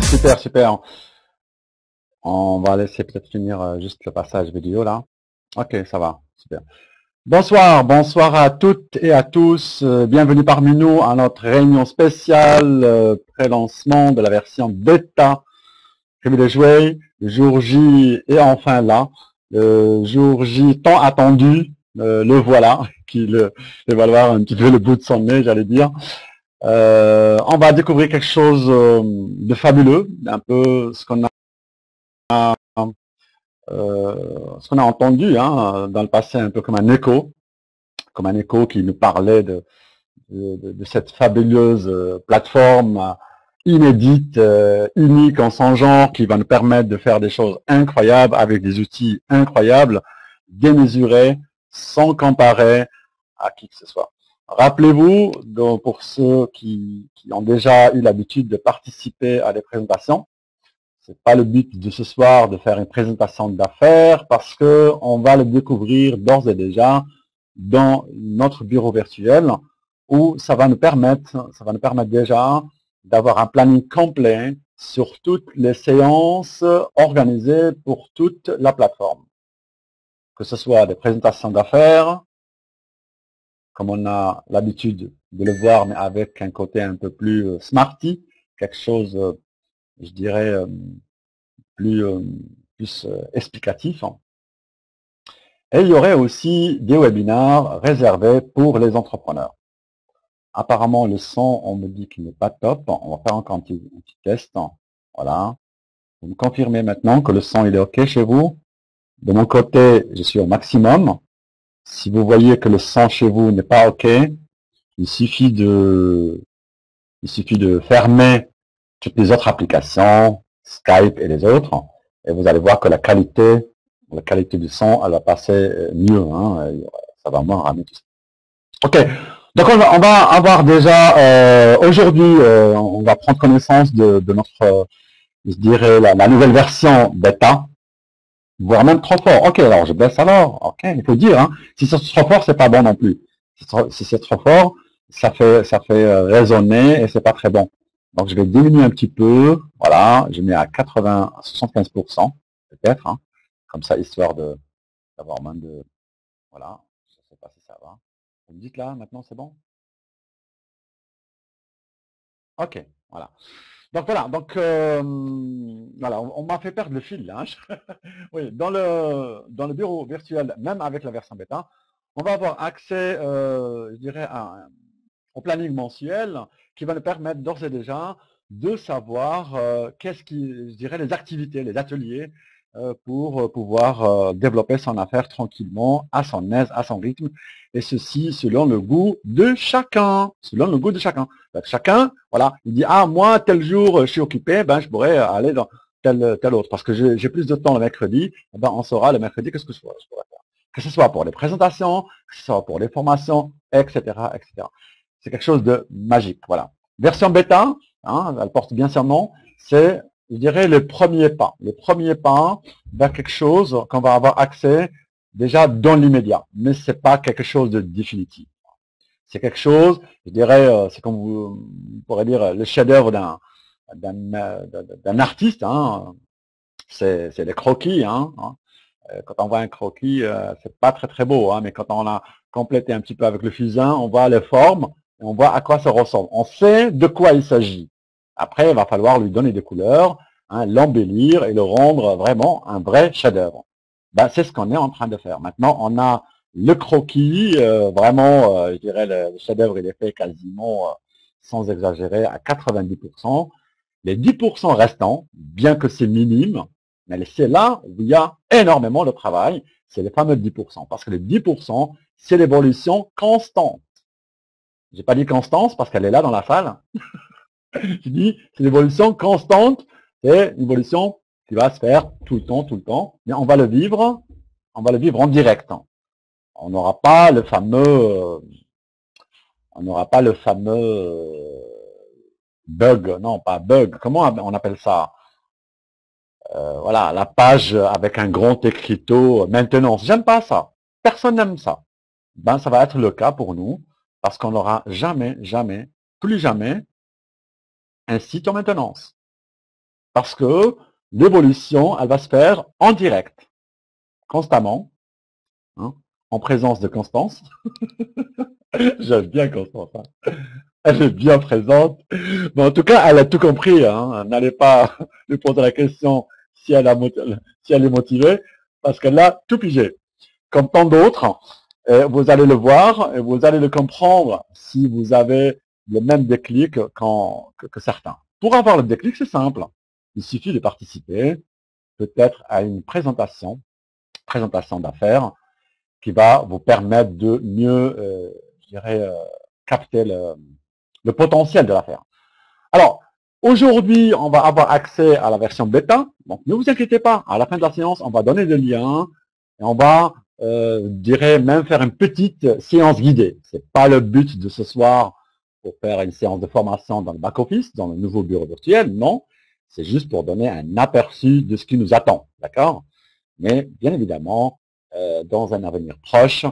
Super, super. On va laisser peut-être finir juste le passage vidéo là. Ok, ça va. Super. Bonsoir, bonsoir à toutes et à tous. Bienvenue parmi nous à notre réunion spéciale pré-lancement de la version bêta prévue de jouer. Le jour J est enfin là. Le jour J tant attendu, le voilà, il va voir un petit peu le bout de son nez, j'allais dire. On va découvrir quelque chose de fabuleux, un peu ce qu'on a entendu dans le passé, un peu comme un écho qui nous parlait de cette fabuleuse plateforme inédite, unique en son genre, qui va nous permettre de faire des choses incroyables avec des outils incroyables, démesurés, sans comparer à qui que ce soit. Rappelez-vous, pour ceux qui ont déjà eu l'habitude de participer à des présentations, c'est pas le but de ce soir de faire une présentation d'affaires parce que on va le découvrir d'ores et déjà dans notre bureau virtuel où ça va nous permettre déjà d'avoir un planning complet sur toutes les séances organisées pour toute la plateforme. Que ce soit des présentations d'affaires, comme on a l'habitude de le voir, mais avec un côté un peu plus smarty, quelque chose, je dirais, plus, explicatif. Et il y aurait aussi des webinaires réservés pour les entrepreneurs. Apparemment, le son, on me dit qu'il n'est pas top. On va faire encore un petit test. Voilà. Vous me confirmez maintenant que le son il est OK chez vous. De mon côté, je suis au maximum. Si vous voyez que le son chez vous n'est pas OK, il suffit de fermer toutes les autres applications, Skype et les autres, et vous allez voir que la qualité du son, elle va passer mieux, ça va moins ramener tout ça. Ok, donc on va avoir déjà, aujourd'hui, on va prendre connaissance de notre, je dirais, la nouvelle version bêta, voire même trop fort. Ok, alors je baisse alors, ok, il faut dire, si c'est trop fort, c'est pas bon non plus. Si c'est trop fort, ça fait résonner et c'est pas très bon. Donc je vais diminuer un petit peu, voilà, je mets à 75% peut-être, comme ça, histoire d'avoir moins de, voilà, je sais pas si ça va. Vous me dites là, maintenant c'est bon? Ok, voilà. Donc voilà, voilà, on m'a fait perdre le fil là. Oui, dans le bureau virtuel, même avec la version bêta, on va avoir accès, je dirais, au planning mensuel qui va nous permettre d'ores et déjà de savoir qu'est-ce qui, je dirais, les activités, les ateliers pour pouvoir développer son affaire tranquillement, à son aise, à son rythme, et ceci selon le goût de chacun. Selon le goût de chacun. Donc, chacun, voilà, il dit, ah, moi, tel jour, je suis occupé, ben, je pourrais aller dans tel autre, parce que j'ai plus de temps le mercredi, ben, on saura le mercredi qu'est-ce que je pourrais faire. Que ce soit pour les présentations, que ce soit pour les formations, etc., etc. C'est quelque chose de magique, voilà. Version bêta, elle porte bien son nom, c'est, je dirais, le premier pas. Le premier pas vers quelque chose qu'on va avoir accès déjà dans l'immédiat, mais c'est pas quelque chose de définitif. C'est quelque chose, je dirais, c'est comme vous pourrez dire le chef-d'œuvre d'un artiste, c'est les croquis, Quand on voit un croquis, c'est pas très très beau, mais quand on a complété un petit peu avec le fusain, on voit les formes et on voit à quoi ça ressemble. On sait de quoi il s'agit. Après, il va falloir lui donner des couleurs, l'embellir et le rendre vraiment un vrai chef-d'œuvre. Ben, c'est ce qu'on est en train de faire. Maintenant, on a le croquis, vraiment, je dirais, le chef-d'œuvre, il est fait quasiment, sans exagérer, à 90%. Les 10% restants, bien que c'est minime, mais c'est là où il y a énormément de travail, c'est les fameux 10%. Parce que les 10%, c'est l'évolution constante. J'ai pas dit constance parce qu'elle est là dans la salle. Je dis, c'est l'évolution constante, c'est une évolution qui va se faire tout le temps, mais on va le vivre en direct. On n'aura pas le fameux, bug, non pas bug, comment on appelle ça? Voilà, la page avec un grand écriteau maintenance. J'aime pas ça. Personne n'aime ça. Ben, ça va être le cas pour nous parce qu'on n'aura jamais, jamais, plus jamais un site en maintenance. Parce que l'évolution, elle va se faire en direct, constamment, hein, en présence de Constance. J'aime bien Constance, hein. Elle est bien présente. Mais en tout cas, elle a tout compris, hein. N'allez pas lui poser la question si elle, si elle est motivée, parce qu'elle a tout pigé. Comme tant d'autres, vous allez le voir et vous allez le comprendre si vous avez le même déclic que certains. Pour avoir le déclic, c'est simple. Il suffit de participer peut-être à une présentation d'affaires qui va vous permettre de mieux, je dirais, capter le potentiel de l'affaire. Alors, aujourd'hui, on va avoir accès à la version bêta. Donc, ne vous inquiétez pas. À la fin de la séance, on va donner des liens et on va, je dirais, même faire une petite séance guidée. C'est pas le but de ce soir pour faire une séance de formation dans le back-office, dans le nouveau bureau virtuel. Non, c'est juste pour donner un aperçu de ce qui nous attend. D'accord? Mais bien évidemment, dans un avenir proche,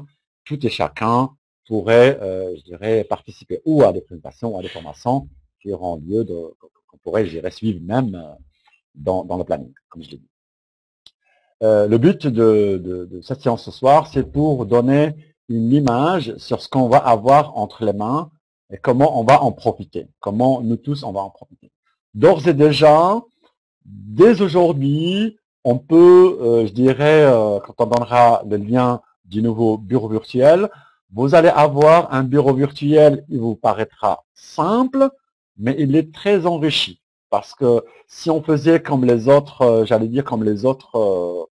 tout et chacun pourrait, je dirais, participer ou à des présentations ou à des formations qui auront lieu, qu'on pourrait, je dirais, suivre même dans le planning, comme je l'ai dit. Le but de cette séance ce soir, c'est pour donner une image sur ce qu'on va avoir entre les mains et comment on va en profiter, comment nous tous on va en profiter. D'ores et déjà, dès aujourd'hui, on peut, je dirais, quand on donnera le lien du nouveau bureau virtuel, vous allez avoir un bureau virtuel, il vous paraîtra simple, mais il est très enrichi. Parce que si on faisait comme les autres, j'allais dire comme les autres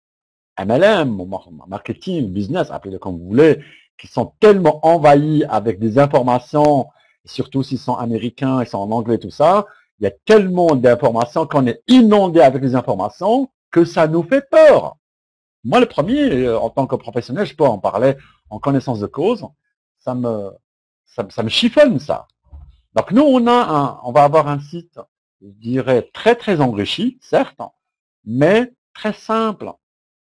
MLM, marketing, business, appelez-le comme vous voulez, qui sont tellement envahis avec des informations, surtout s'ils sont américains, ils sont en anglais, tout ça, il y a tellement d'informations qu'on est inondé avec des informations que ça nous fait peur. Moi, le premier, en tant que professionnel, je peux en parler en connaissance de cause, ça me chiffonne, ça. Donc, nous, on va avoir un site, je dirais, très, très enrichi, certes, mais très simple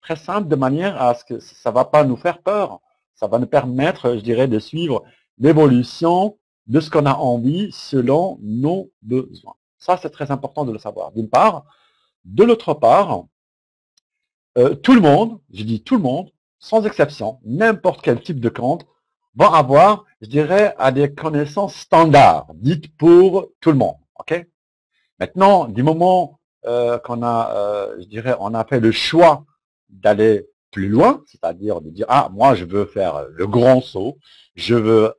de manière à ce que ça ne va pas nous faire peur. Ça va nous permettre, je dirais, de suivre l'évolution de ce qu'on a envie selon nos besoins. Ça, c'est très important de le savoir, d'une part. De l'autre part, tout le monde, je dis tout le monde, sans exception, n'importe quel type de compte, va avoir, je dirais, à des connaissances standards, dites pour tout le monde. Ok? Maintenant, du moment qu'on a, je dirais, on a fait le choix d'aller plus loin, c'est-à-dire de dire, ah, moi, je veux faire le grand saut, je veux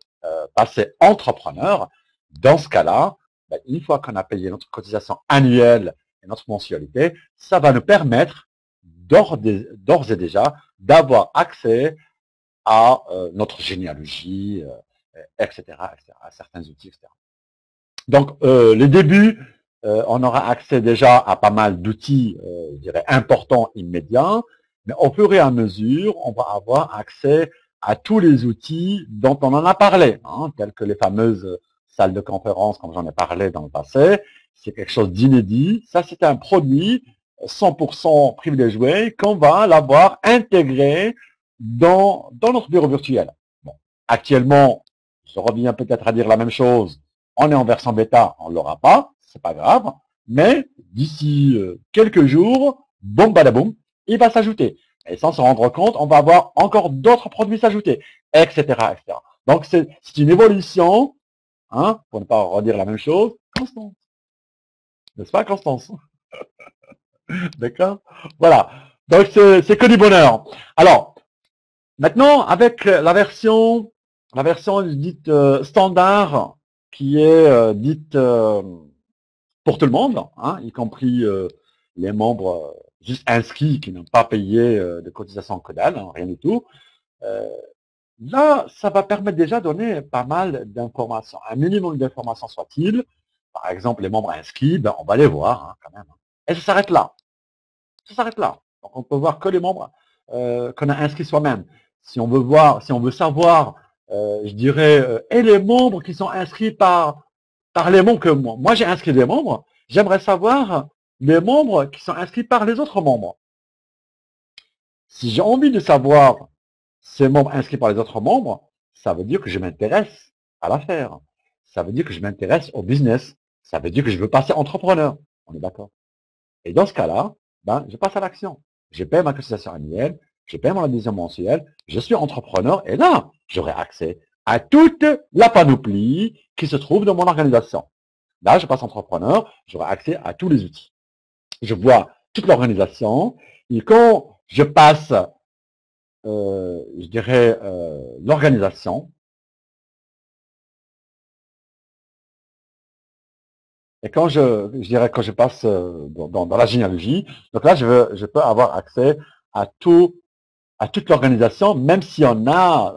passer entrepreneur. Dans ce cas-là, ben, une fois qu'on a payé notre cotisation annuelle et notre mensualité, ça va nous permettre d'ores et déjà d'avoir accès à notre généalogie, etc., à certains outils, etc. Donc, les débuts, on aura accès déjà à pas mal d'outils, je dirais, importants, immédiats, mais au fur et à mesure, on va avoir accès à tous les outils dont on en a parlé, hein, tels que les fameuses salles de conférence, comme j'en ai parlé dans le passé. C'est quelque chose d'inédit. Ça, c'est un produit 100% privilégié qu'on va l'avoir intégré dans notre bureau virtuel. Bon. Actuellement, je reviens peut-être à dire la même chose, on est en version bêta, on ne l'aura pas, c'est pas grave, mais d'ici quelques jours, boum badaboum, il va s'ajouter. Et sans se rendre compte, on va avoir encore d'autres produits s'ajouter, etc., etc. Donc c'est une évolution, hein, pour ne pas redire la même chose, constante. N'est-ce pas, Constance? D'accord? Voilà. Donc c'est que du bonheur. Alors, maintenant, avec la version dite standard, qui est dite pour tout le monde, hein, y compris les membres juste inscrits qui n'ont pas payé de cotisation que dalle, hein, rien du tout. Euh, Là, ça va permettre déjà de donner pas mal d'informations, un minimum d'informations soit-il. Par exemple, les membres inscrits, ben, on va les voir hein, quand même. Et ça s'arrête là. Ça s'arrête là. Donc, on peut voir que les membres qu'on a inscrits soi-même. Si on veut voir, si on veut savoir, je dirais, et les membres qui sont inscrits par les membres que moi. Moi, j'ai inscrit des membres. J'aimerais savoir les membres qui sont inscrits par les autres membres. Si j'ai envie de savoir ces membres inscrits par les autres membres, ça veut dire que je m'intéresse à l'affaire. Ça veut dire que je m'intéresse au business. Ça veut dire que je veux passer entrepreneur. On est d'accord? Et dans ce cas-là, ben, je passe à l'action. Je paie ma cotisation annuelle, je paie mon adhésion mensuelle, je suis entrepreneur et là, j'aurai accès à toute la panoplie qui se trouve dans mon organisation. Là, je passe entrepreneur, j'aurai accès à tous les outils. Je vois toute l'organisation et quand je passe, je dirais, l'organisation, et quand je dirais quand je passe dans la généalogie, donc là, je peux avoir accès à tout à toute l'organisation, même si on a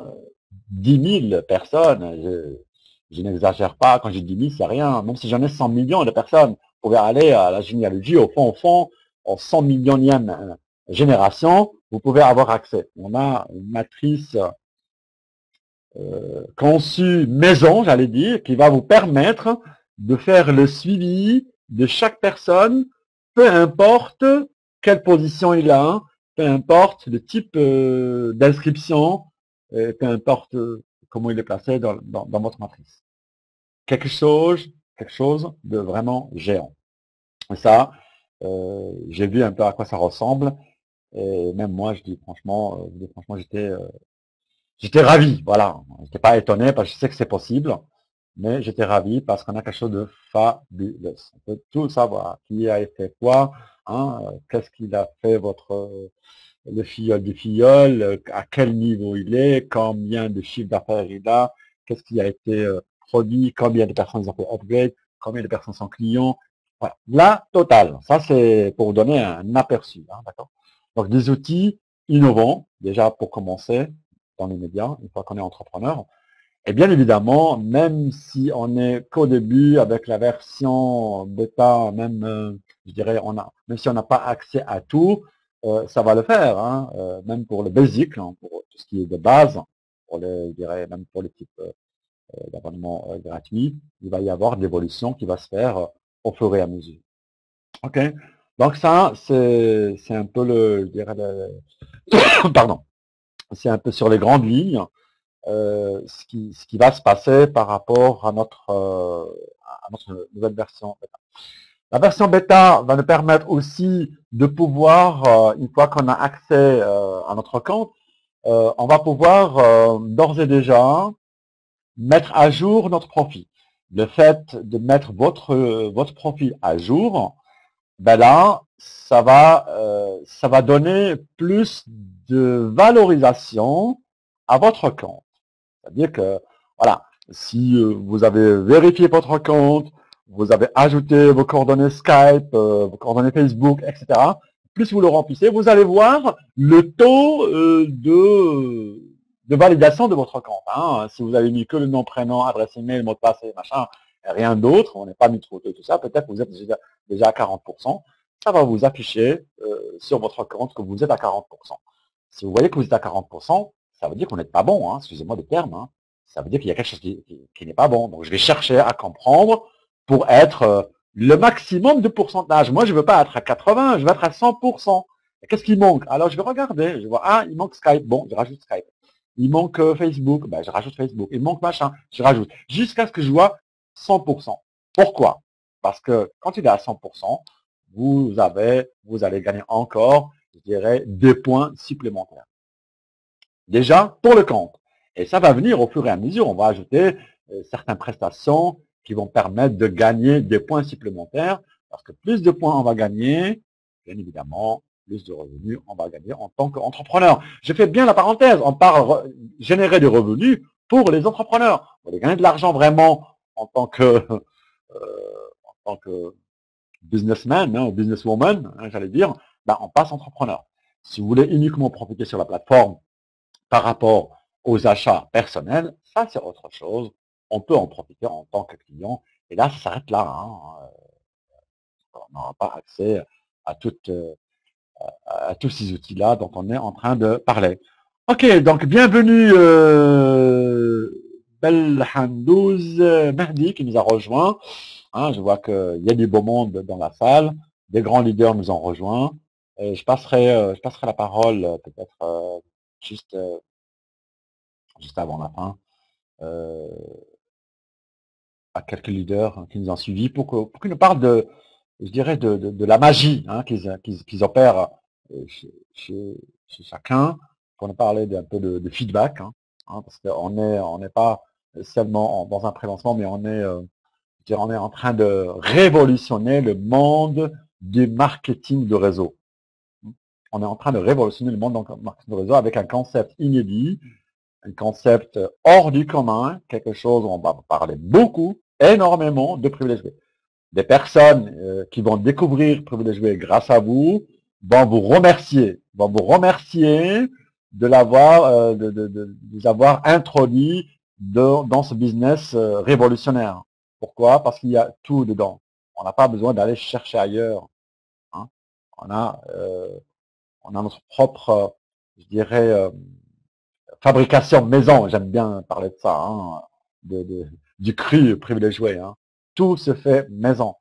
10 000 personnes, je n'exagère pas, quand j'ai 10 000, c'est rien, même si j'en ai 100 millions de personnes, vous pouvez aller à la généalogie, au fond, en 100 millionième génération, vous pouvez avoir accès. On a une matrice conçue maison, j'allais dire, qui va vous permettre de faire le suivi de chaque personne, peu importe quelle position il a, peu importe le type d'inscription, peu importe comment il est placé dans votre matrice. Quelque chose de vraiment géant. Et ça, j'ai vu un peu à quoi ça ressemble. Et même moi, j'étais ravi. Voilà, j'étais pas étonné parce que je sais que c'est possible, mais j'étais ravi parce qu'on a quelque chose de fabuleux. On peut tout savoir. Qui a fait quoi, hein, qu'est-ce qu'il a fait le filleul du filleul, à quel niveau il est, combien de chiffres d'affaires il a, qu'est-ce qui a été produit, combien de personnes ils ont fait upgrade, combien de personnes sont clients. Voilà. La totale. Ça, c'est pour vous donner un aperçu. Hein, d'accord. Donc, des outils innovants, déjà pour commencer, dans les médias, une fois qu'on est entrepreneur. Et bien évidemment, même si on est qu'au début avec la version bêta, même, je dirais, même si on n'a pas accès à tout, ça va le faire, hein, même pour le basic, hein, pour tout ce qui est de base, je dirais, même pour les types d'abonnements gratuits, il va y avoir de l'évolution qui va se faire au fur et à mesure. Ok. Donc ça, c'est un peu je dirais, pardon, c'est un peu sur les grandes lignes. Ce qui va se passer par rapport à notre nouvelle version bêta. La version bêta va nous permettre aussi de pouvoir, une fois qu'on a accès à notre compte, on va pouvoir d'ores et déjà mettre à jour notre profil. Le fait de mettre votre profil à jour, ben là, ça va donner plus de valorisation à votre compte. C'est-à-dire que, voilà, si vous avez vérifié votre compte, vous avez ajouté vos coordonnées Skype, vos coordonnées Facebook, etc., plus vous le remplissez, vous allez voir le taux de validation de votre compte. Hein. Si vous avez mis que le nom, prénom, adresse email, mot de passe et machin, et rien d'autre, on n'est pas mis trop de tout ça, peut-être que vous êtes déjà à 40%, ça va vous afficher sur votre compte que vous êtes à 40%. Si vous voyez que vous êtes à 40%, ça veut dire qu'on n'est pas bon, hein, excusez-moi le terme, hein. Ça veut dire qu'il y a quelque chose qui n'est pas bon. Donc je vais chercher à comprendre pour être le maximum de pourcentage. Moi, je ne veux pas être à 80, je veux être à 100%. Qu'est-ce qui manque? Alors je vais regarder, je vois, ah, il manque Skype, bon, je rajoute Skype. Il manque Facebook, ben, je rajoute Facebook. Il manque machin, je rajoute. Jusqu'à ce que je vois 100%. Pourquoi? Parce que quand il est à 100%, vous allez gagner encore, je dirais, des points supplémentaires. Déjà, pour le compte. Et ça va venir au fur et à mesure. On va ajouter certaines prestations qui vont permettre de gagner des points supplémentaires. Parce que plus de points on va gagner, bien évidemment, plus de revenus on va gagner en tant qu'entrepreneur. Je fais bien la parenthèse. On parle générer des revenus pour les entrepreneurs. Pour gagner de l'argent vraiment en tant que businessman hein, ou businesswoman, hein, j'allais dire, ben, on passe entrepreneur. Si vous voulez uniquement profiter sur la plateforme par rapport aux achats personnels, ça c'est autre chose. On peut en profiter en tant que client. Et là, ça s'arrête là. Hein. On n'aura pas accès à, à tous ces outils-là dont on est en train de parler. Ok, donc bienvenue Belhandouz Mahdi qui nous a rejoint. Hein, je vois qu'il y a du beau monde dans la salle. Des grands leaders nous ont rejoints. Et je passerai la parole peut-être juste, juste avant la fin à quelques leaders qui nous ont suivis pour qu'ils nous parlent je dirais, de la magie hein, qu'ils opèrent chez chacun. On a parlé d'un peu de feedback, parce qu'on n'est pas seulement dans un pré-lancement, mais je dirais, on est en train de révolutionner le monde du marketing de réseau. On est en train de révolutionner le monde du marketing de réseau avec un concept inédit, un concept hors du commun, quelque chose où on va parler beaucoup, énormément de privilégiés. Des personnes qui vont découvrir privilégiés grâce à vous vont vous remercier de l'avoir, de vous avoir introduit dans ce business révolutionnaire. Pourquoi? Parce qu'il y a tout dedans. On n'a pas besoin d'aller chercher ailleurs. Hein. On a notre propre, je dirais, fabrication maison. J'aime bien parler de ça, hein, du cru privilégié. Hein. Tout se fait maison.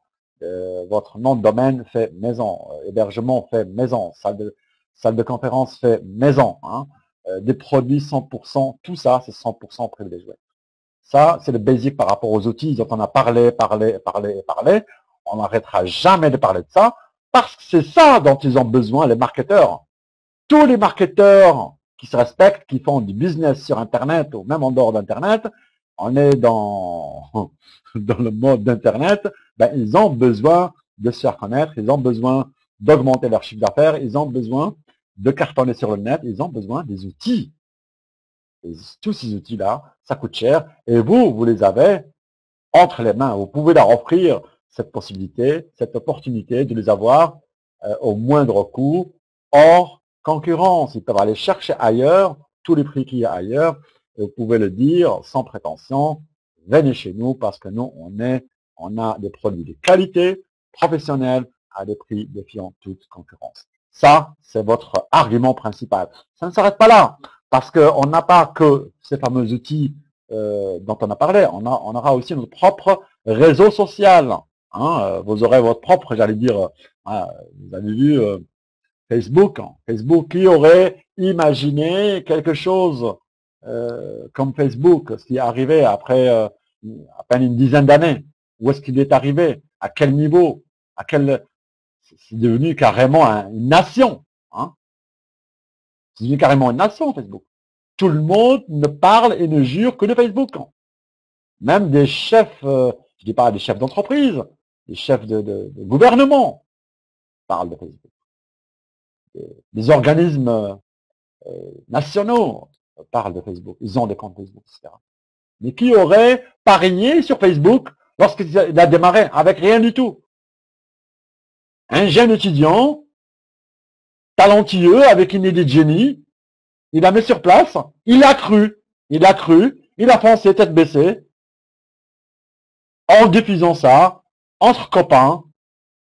Votre nom de domaine fait maison. Hébergement fait maison. Salle de conférence fait maison. Hein. Des produits 100%, tout ça, c'est 100% privilégié. Ça, c'est le basic par rapport aux outils dont on a parlé. On n'arrêtera jamais de parler de ça parce que c'est ça dont ils ont besoin, les marketeurs. Tous les marketeurs qui se respectent, qui font du business sur Internet ou même en dehors d'Internet, on est dans le mode d'Internet, ben, ils ont besoin de se faire connaître, ils ont besoin d'augmenter leur chiffre d'affaires, ils ont besoin de cartonner sur le net, ils ont besoin des outils. Et tous ces outils-là, ça coûte cher. Et vous les avez entre les mains. Vous pouvez leur offrir cette possibilité, cette opportunité de les avoir au moindre coût, hors concurrence. Ils peuvent aller chercher ailleurs, tous les prix qu'il y a ailleurs. Et vous pouvez le dire sans prétention, venez chez nous parce que nous, on a des produits de qualité, professionnels, à des prix défiant toute concurrence. Ça, c'est votre argument principal. Ça ne s'arrête pas là, parce qu'on n'a pas que ces fameux outils dont on a parlé, on aura aussi notre propre réseau social. Hein, vous aurez votre propre, j'allais dire, vous avez vu Facebook. Facebook, qui aurait imaginé quelque chose comme Facebook, ce qui est arrivé après à peine une dizaine d'années. Où est-ce qu'il est arrivé? À quel niveau? C'est devenu carrément une nation. Hein. C'est devenu carrément une nation, Facebook. Tout le monde ne parle et ne jure que de Facebook. Même des chefs, je dis pas des chefs d'entreprise, des chefs de gouvernement parlent de Facebook. Des organismes nationaux parlent de Facebook. Ils ont des comptes Facebook, etc. Mais qui aurait parié sur Facebook lorsqu'il a démarré avec rien du tout? Un jeune étudiant, talentueux, avec une idée de génie, il la met sur place, il a cru, il a foncé tête baissée, en diffusant ça, entre copains,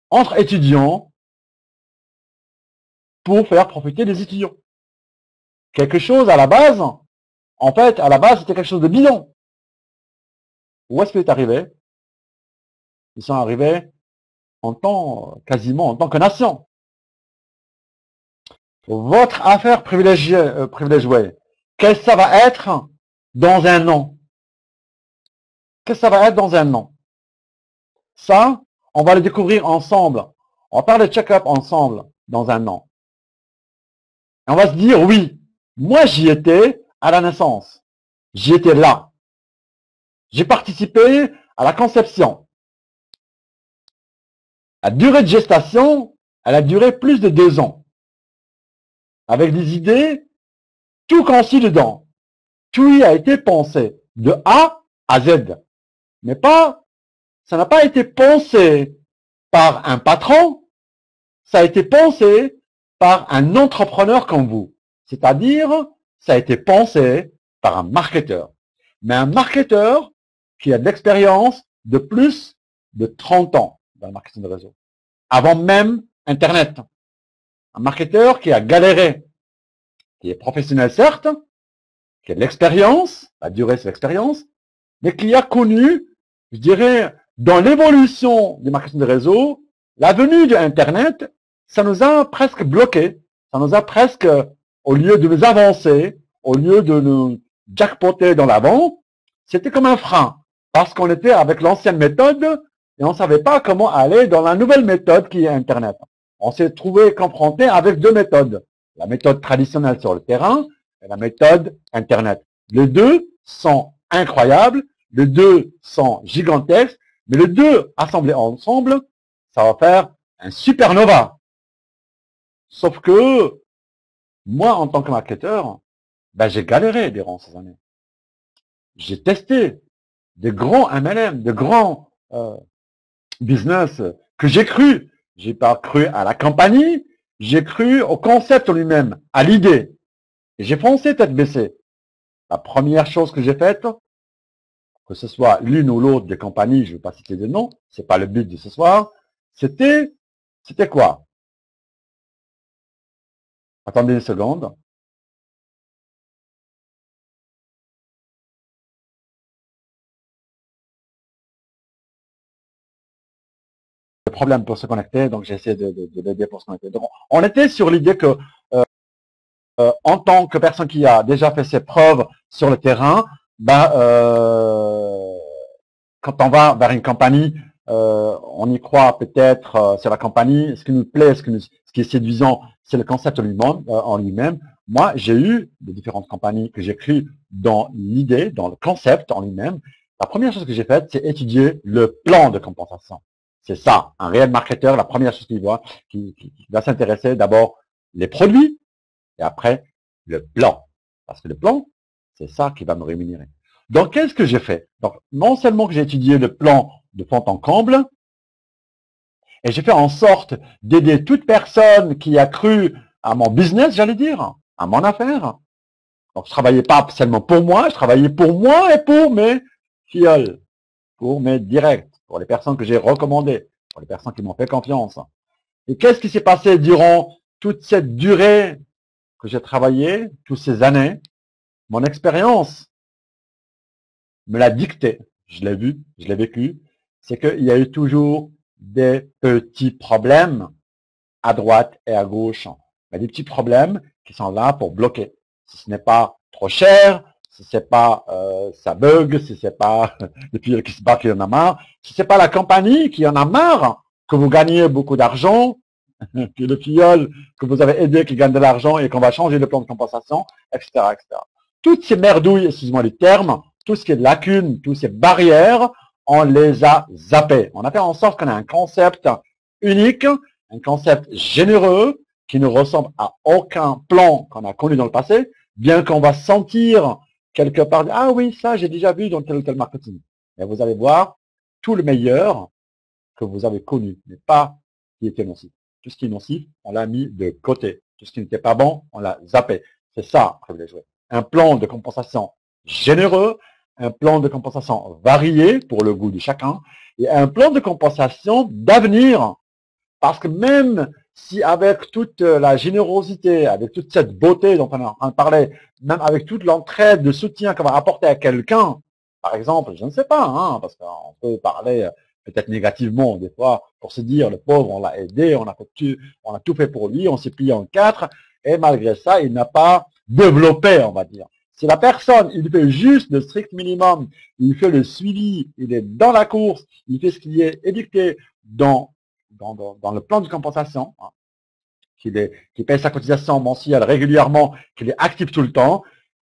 entre étudiants, pour faire profiter des étudiants. Quelque chose à la base, en fait, à la base, c'était quelque chose de bidon. Où est-ce qu'il est arrivé? Ils sont arrivés quasiment en tant que nation. Votre affaire privilégiée, qu'est-ce que ça va être dans un an? Qu'est-ce que ça va être dans un an? Ça, on va le découvrir ensemble. On va faire le check-up ensemble dans un an. Et on va se dire, oui, moi j'y étais à la naissance. J'y étais là. J'ai participé à la conception. La durée de gestation, elle a duré plus de 2 ans. Avec des idées, tout conçu dedans. Tout y a été pensé, de A à Z. Mais ça n'a pas été pensé par un patron, ça a été pensé par un entrepreneur comme vous. C'est-à-dire, ça a été pensé par un marketeur. Mais un marketeur qui a de l'expérience de plus de 30 ans dans le marketing de réseau. Avant même Internet. Un marketeur qui a galéré, qui est professionnel certes, qui a de l'expérience, la durée c'est l'expérience, mais qui a connu, je dirais, dans l'évolution du marketing de réseau, la venue de Internet, ça nous a presque bloqué. Ça nous a presque, au lieu de nous avancer, au lieu de nous jackpoter dans l'avant, c'était comme un frein. Parce qu'on était avec l'ancienne méthode et on ne savait pas comment aller dans la nouvelle méthode qui est Internet. On s'est trouvé confronté avec deux méthodes. La méthode traditionnelle sur le terrain et la méthode Internet. Les deux sont incroyables, les deux sont gigantesques, mais les deux assemblés ensemble, ça va faire un supernova. Sauf que moi, en tant que marketeur, ben, j'ai galéré durant ces années. J'ai testé des grands MLM, de grands business que j'ai cru. J'ai pas cru à la compagnie, j'ai cru au concept en lui-même, à l'idée. Et j'ai foncé tête baissée. La première chose que j'ai faite, que ce soit l'une ou l'autre des compagnies, je ne vais pas citer de nom, c'est pas le but de ce soir, c'était quoi? Attendez une seconde. Le problème pour se connecter, donc j'essaie de l'aider pour se connecter. Donc, on était sur l'idée que en tant que personne qui a déjà fait ses preuves sur le terrain, ben, quand on va vers une compagnie, on y croit peut-être sur la compagnie. Ce qui nous plaît, ce qui est séduisant, c'est le concept en lui-même. Moi, j'ai eu de différentes compagnies que j'ai cru dans l'idée, dans le concept en lui-même. La première chose que j'ai faite, c'est étudier le plan de compensation. C'est ça, un réel marketeur, la première chose qu'il voit, qui va s'intéresser d'abord les produits et après le plan. Parce que le plan, c'est ça qui va me rémunérer. Donc, qu'est-ce que j'ai fait? Donc, non seulement que j'ai étudié le plan de fond en comble, et j'ai fait en sorte d'aider toute personne qui a cru à mon business, j'allais dire, à mon affaire. Donc, je travaillais pas seulement pour moi, je travaillais pour moi et pour mes filleuls, pour mes directs, pour les personnes que j'ai recommandées, pour les personnes qui m'ont fait confiance. Et qu'est-ce qui s'est passé durant toute cette durée que j'ai travaillé, toutes ces années? Mon expérience me l'a dicté, je l'ai vu, je l'ai vécu, c'est qu'il y a eu toujours des petits problèmes à droite et à gauche. Il y a des petits problèmes qui sont là pour bloquer. Si ce n'est pas trop cher, si c'est pas ça bug, si c'est pas le filleul qui se bat qui en a marre, si c'est pas la compagnie qui en a marre, que vous gagnez beaucoup d'argent, que le filleul que vous avez aidé qui gagne de l'argent et qu'on va changer le plan de compensation, etc., etc. Toutes ces merdouilles, excusez-moi du terme, tout ce qui est de lacunes, toutes ces barrières, on les a zappées. On a fait en sorte qu'on ait un concept unique, un concept généreux, qui ne ressemble à aucun plan qu'on a connu dans le passé, bien qu'on va sentir quelque part, ah oui, ça j'ai déjà vu dans tel ou tel marketing. Mais vous allez voir, tout le meilleur que vous avez connu n'est pas qui était nocif. Tout ce qui est nocif, on l'a mis de côté. Tout ce qui n'était pas bon, on l'a zappé. C'est ça, privilégié. Un plan de compensation généreux, un plan de compensation varié pour le goût de chacun, et un plan de compensation d'avenir. Parce que même si avec toute la générosité, avec toute cette beauté dont on est en train de parler, même avec toute l'entraide, le soutien qu'on va apporter à quelqu'un, par exemple, je ne sais pas, hein, parce qu'on peut parler peut-être négativement des fois pour se dire le pauvre, on l'a aidé, on a tout fait pour lui, on s'est plié en quatre, et malgré ça, il n'a pas développé, on va dire. Si la personne, il fait juste le strict minimum, il fait le suivi, il est dans la course, il fait ce qui est édicté dans le plan de compensation, hein, qui paye sa cotisation mensuelle régulièrement, qu'il est actif tout le temps,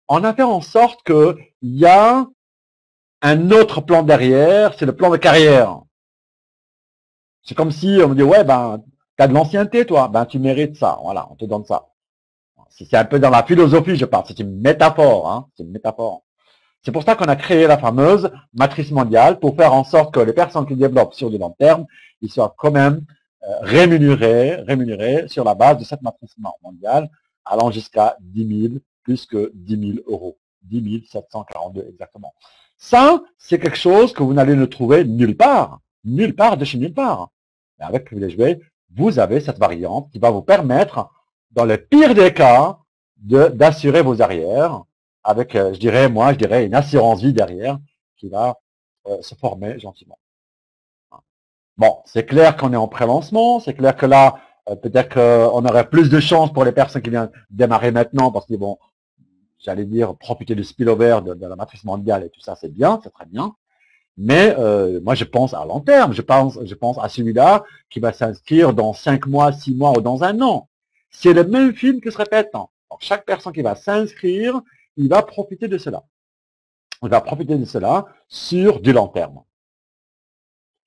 on a fait en sorte qu'il y a un autre plan derrière, c'est le plan de carrière. C'est comme si on me dit, ouais, ben, tu as de l'ancienneté, toi, ben, tu mérites ça, voilà, on te donne ça. C'est un peu dans la philosophie, je parle, c'est une métaphore, hein, c'est une métaphore. C'est pour ça qu'on a créé la fameuse matrice mondiale pour faire en sorte que les personnes qui développent sur du long terme, ils soient quand même rémunérés sur la base de cette matrice mondiale, allant jusqu'à 10 000, plus que 10 000 euros. 10 742 exactement. Ça, c'est quelque chose que vous n'allez ne trouver nulle part de chez nulle part. Mais avec Privilégié, vous avez cette variante qui va vous permettre, dans le pire des cas, d'assurer vos arrières avec, je dirais, une assurance vie derrière qui va se former gentiment. Bon, c'est clair qu'on est en pré-lancement, c'est clair que là, peut-être qu'on aurait plus de chance pour les personnes qui viennent démarrer maintenant parce qu'ils vont, j'allais dire, profiter du spillover de la matrice mondiale et tout ça, c'est bien, c'est très bien. Mais moi, je pense à long terme. Je pense à celui-là qui va s'inscrire dans 5 mois, 6 mois ou dans un an. C'est le même film qui se répète. Donc, chaque personne qui va s'inscrire, il va profiter de cela. Il va profiter de cela sur du long terme.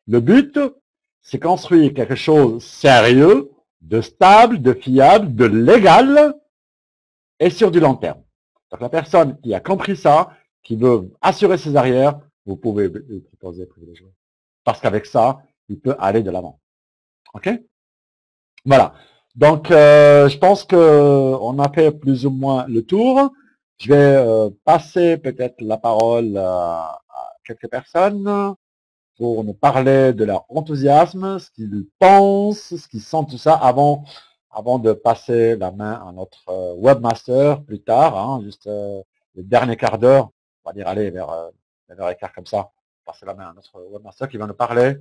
Le but, c'est construire quelque chose de sérieux, de stable, de fiable, de légal et sur du long terme. Donc la personne qui a compris ça, qui veut assurer ses arrières, vous pouvez lui proposer privilégié. Parce qu'avec ça, il peut aller de l'avant. OK? Voilà. Donc, je pense qu'on a fait plus ou moins le tour. Je vais passer peut-être la parole à quelques personnes pour nous parler de leur enthousiasme, ce qu'ils pensent, ce qu'ils sentent, tout ça, avant de passer la main à notre webmaster plus tard, hein, juste le dernier quart d'heure, on va dire aller vers 9h15 comme ça, passer la main à notre webmaster qui va nous parler.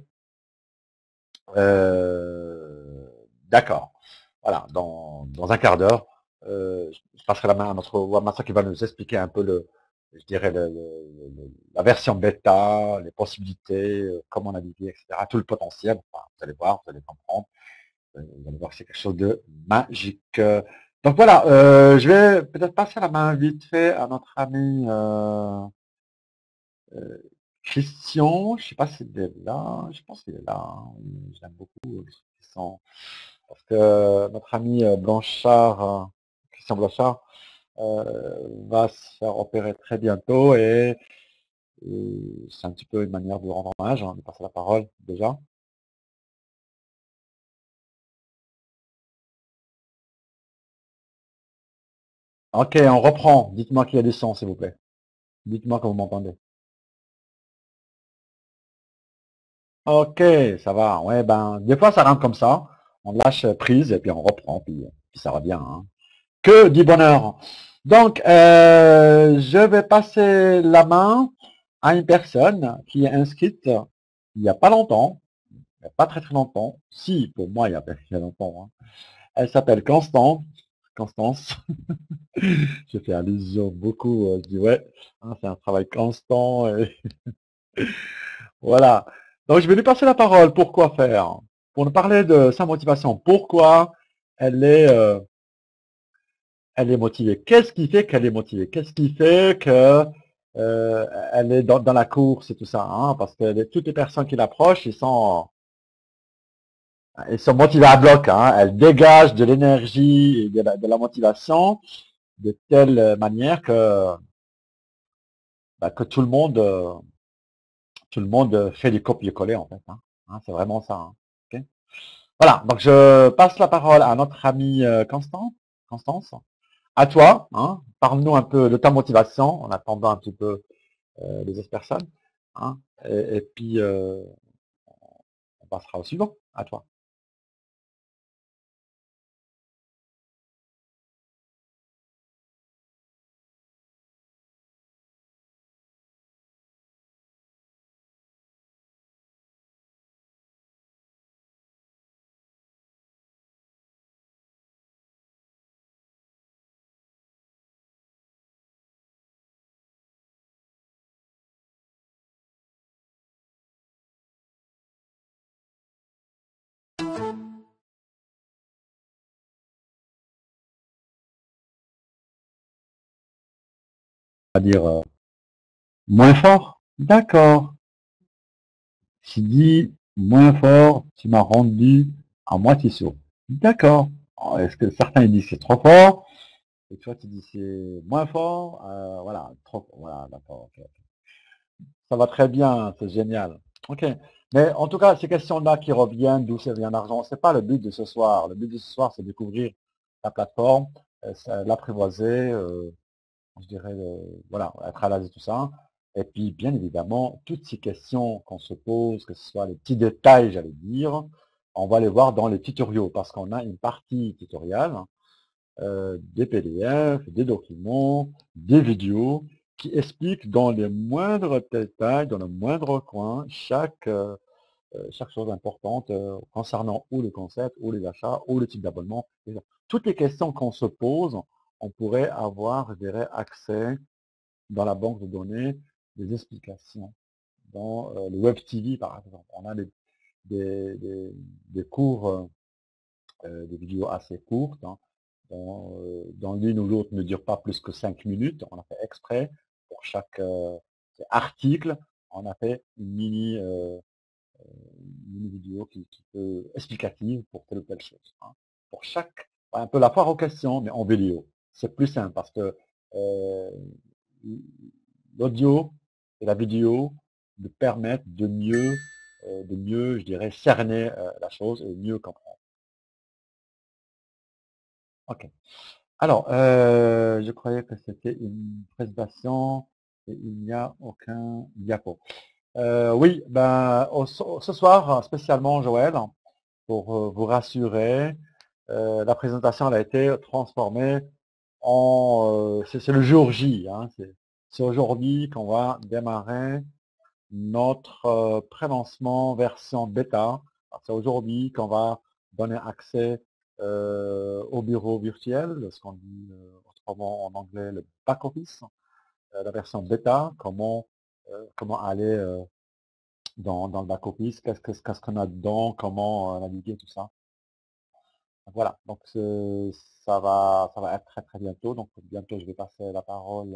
D'accord. Voilà, dans un quart d'heure, je passerai la main à notre webmaster qui va nous expliquer un peu je dirais la version bêta, les possibilités, comment naviguer, etc. Tout le potentiel. Enfin, vous allez voir, vous allez comprendre. Vous allez voir que c'est quelque chose de magique. Donc voilà, je vais peut-être passer la main vite fait à notre ami euh, Christian. Je sais pas s'il est là. Je pense qu'il est là, hein. Je l'aime beaucoup, Christian. Parce que notre ami Blanchard, Christian Blanchard, va se faire opérer très bientôt et c'est un petit peu une manière de lui rendre hommage, hein, de passer la parole déjà. Ok, on reprend. Dites-moi qu'il y a du son, s'il vous plaît. Dites-moi que vous m'entendez. Ok, ça va. Ouais, ben, des fois ça rentre comme ça. On lâche prise et puis on reprend, puis ça revient, hein. Que du bonheur. Donc, je vais passer la main à une personne qui est inscrite il n'y a pas longtemps, il n'y a pas très très longtemps. Si, pour moi, il y a longtemps, hein. Elle s'appelle Constance. Constance. Je fais allusion beaucoup. Je dis ouais, hein, c'est un travail constant. Et voilà. Donc, je vais lui passer la parole. Pourquoi faire? Pour nous parler de sa motivation. Pourquoi elle est, euh, elle est motivée? Qu'est-ce qui fait qu'elle est motivée? Qu'est-ce qui fait que elle est dans la course et tout ça, hein? Parce que toutes les personnes qui l'approchent, ils sont motivés à bloc, hein. Elles dégagent de l'énergie et de la motivation de telle manière que tout le monde fait du copier-coller en fait, hein. Hein, c'est vraiment ça, hein. Ok. Voilà, donc je passe la parole à notre amie Constance. À toi, hein. Parle-nous un peu de ta motivation en attendant un petit peu les autres personnes, hein. Et puis on passera au suivant. À toi. On va dire moins fort. D'accord. Tu dis moins fort, tu m'as rendu à moitié sourd. D'accord. Alors, est-ce que certains ils disent que c'est trop fort et toi tu dis c'est moins fort? Voilà, trop. Voilà, d'accord. Ok. Ça va très bien, c'est génial. Ok. Mais en tout cas, ces questions-là qui reviennent, d'où ça vient l'argent, c'est pas le but de ce soir. Le but de ce soir, c'est de découvrir la plateforme, l'apprivoiser, je dirais, voilà, être à l'aise et tout ça. Et puis, bien évidemment, toutes ces questions qu'on se pose, que ce soit les petits détails, j'allais dire, on va les voir dans les tutoriaux, parce qu'on a une partie tutorielle, des PDF, des documents, des vidéos, qui expliquent dans les moindres détails, dans le moindre coin, chaque chose importante concernant ou le concept, ou les achats, ou le type d'abonnement. Toutes les questions qu'on se pose, on pourrait avoir, je dirais, accès dans la banque de données des explications dans le Web TV, par exemple. On a des cours, des vidéos assez courtes, hein, dans l'une ou l'autre ne dure pas plus que 5 minutes. On a fait exprès pour chaque article, on a fait une vidéo qui peut explicative pour telle ou telle chose, hein. Pour chaque, un peu la foire aux questions, mais en vidéo. C'est plus simple parce que euh, l'audio et la vidéo nous permettent de mieux, je dirais, cerner la chose et mieux comprendre. Ok. Alors, je croyais que c'était une présentation et il n'y a aucun diapo. Oui, ben, ce soir, spécialement, Joël, pour vous rassurer, la présentation elle a été transformée en... c'est le jour J, hein, c'est aujourd'hui qu'on va démarrer notre prélancement version bêta. C'est aujourd'hui qu'on va donner accès au bureau virtuel, ce qu'on dit autrement en anglais le back-office, la version bêta, comment aller dans le back-office, qu'est-ce qu'on a dedans, comment naviguer, tout ça. Voilà, donc ça va être très très bientôt. Donc bientôt je vais passer la parole.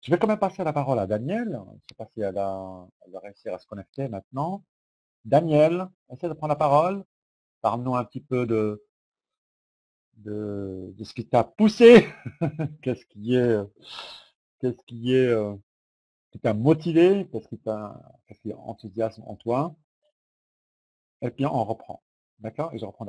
Je vais quand même passer la parole à Daniel. Je ne sais pas si elle va réussir à se connecter maintenant. Daniel, essaie de prendre la parole. Parle-nous un petit peu de ce qui t'a poussé. Qu'est-ce qu'est-ce qui t'a motivé, qu'est-ce qui est enthousiasme en toi. Et puis on reprend. D'accord? Et je reprends.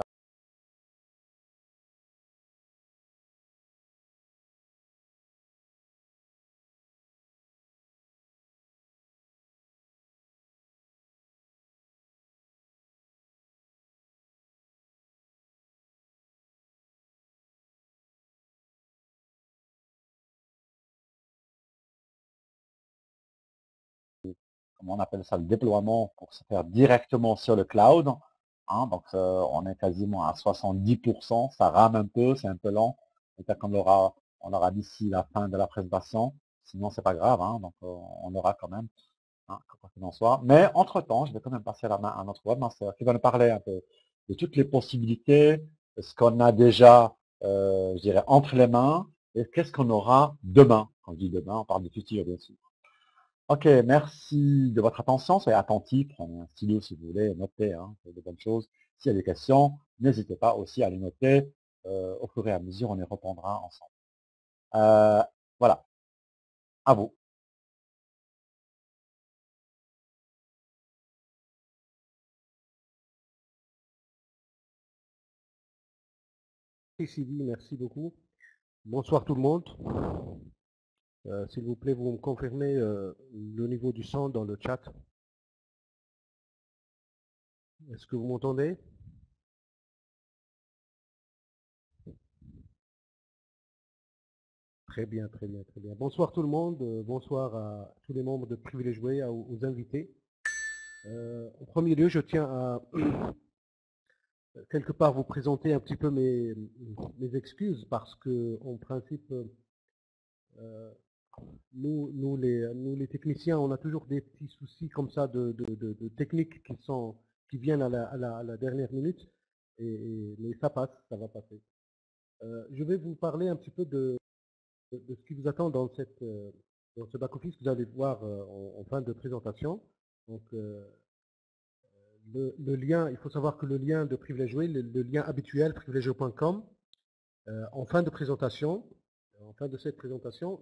Comment on appelle ça, le déploiement pour se faire directement sur le cloud, hein. Donc on est quasiment à 70%, ça rame un peu, c'est un peu lent. Peut-être on aura d'ici la fin de la présentation, sinon c'est pas grave, hein. Donc on aura quand même, hein, quoi qu'il en soit. Mais entre-temps, je vais quand même passer la main à notre webmaster qui va nous parler un peu de toutes les possibilités, de ce qu'on a déjà, je dirais, entre les mains, et qu'est-ce qu'on aura demain. Quand je dis demain, on parle du futur, bien sûr. Ok, merci de votre attention. Soyez attentifs, prenez un stylo si vous voulez, notez, hein, c'est de bonnes choses. S'il y a des questions, n'hésitez pas aussi à les noter. Au fur et à mesure, on y répondra ensemble. Euh, voilà, à vous. Sylvie, merci beaucoup. Bonsoir tout le monde. S'il vous plaît, vous me confirmez le niveau du son dans le chat. Est-ce que vous m'entendez? Très bien, très bien, très bien. Bonsoir tout le monde. Bonsoir à tous les membres de Privilège Way, aux invités. En premier lieu, je tiens à quelque part vous présenter un petit peu mes excuses parce que, en principe, nous, les techniciens, on a toujours des petits soucis comme ça de techniques qui viennent à la dernière minute, mais ça passe, ça va passer. Je vais vous parler un petit peu de ce qui vous attend dans ce back-office que vous allez voir en fin de présentation. Donc, le lien, il faut savoir que le lien de Privilegeway, le lien habituel, privilegeway.com, en fin de présentation, en fin de cette présentation,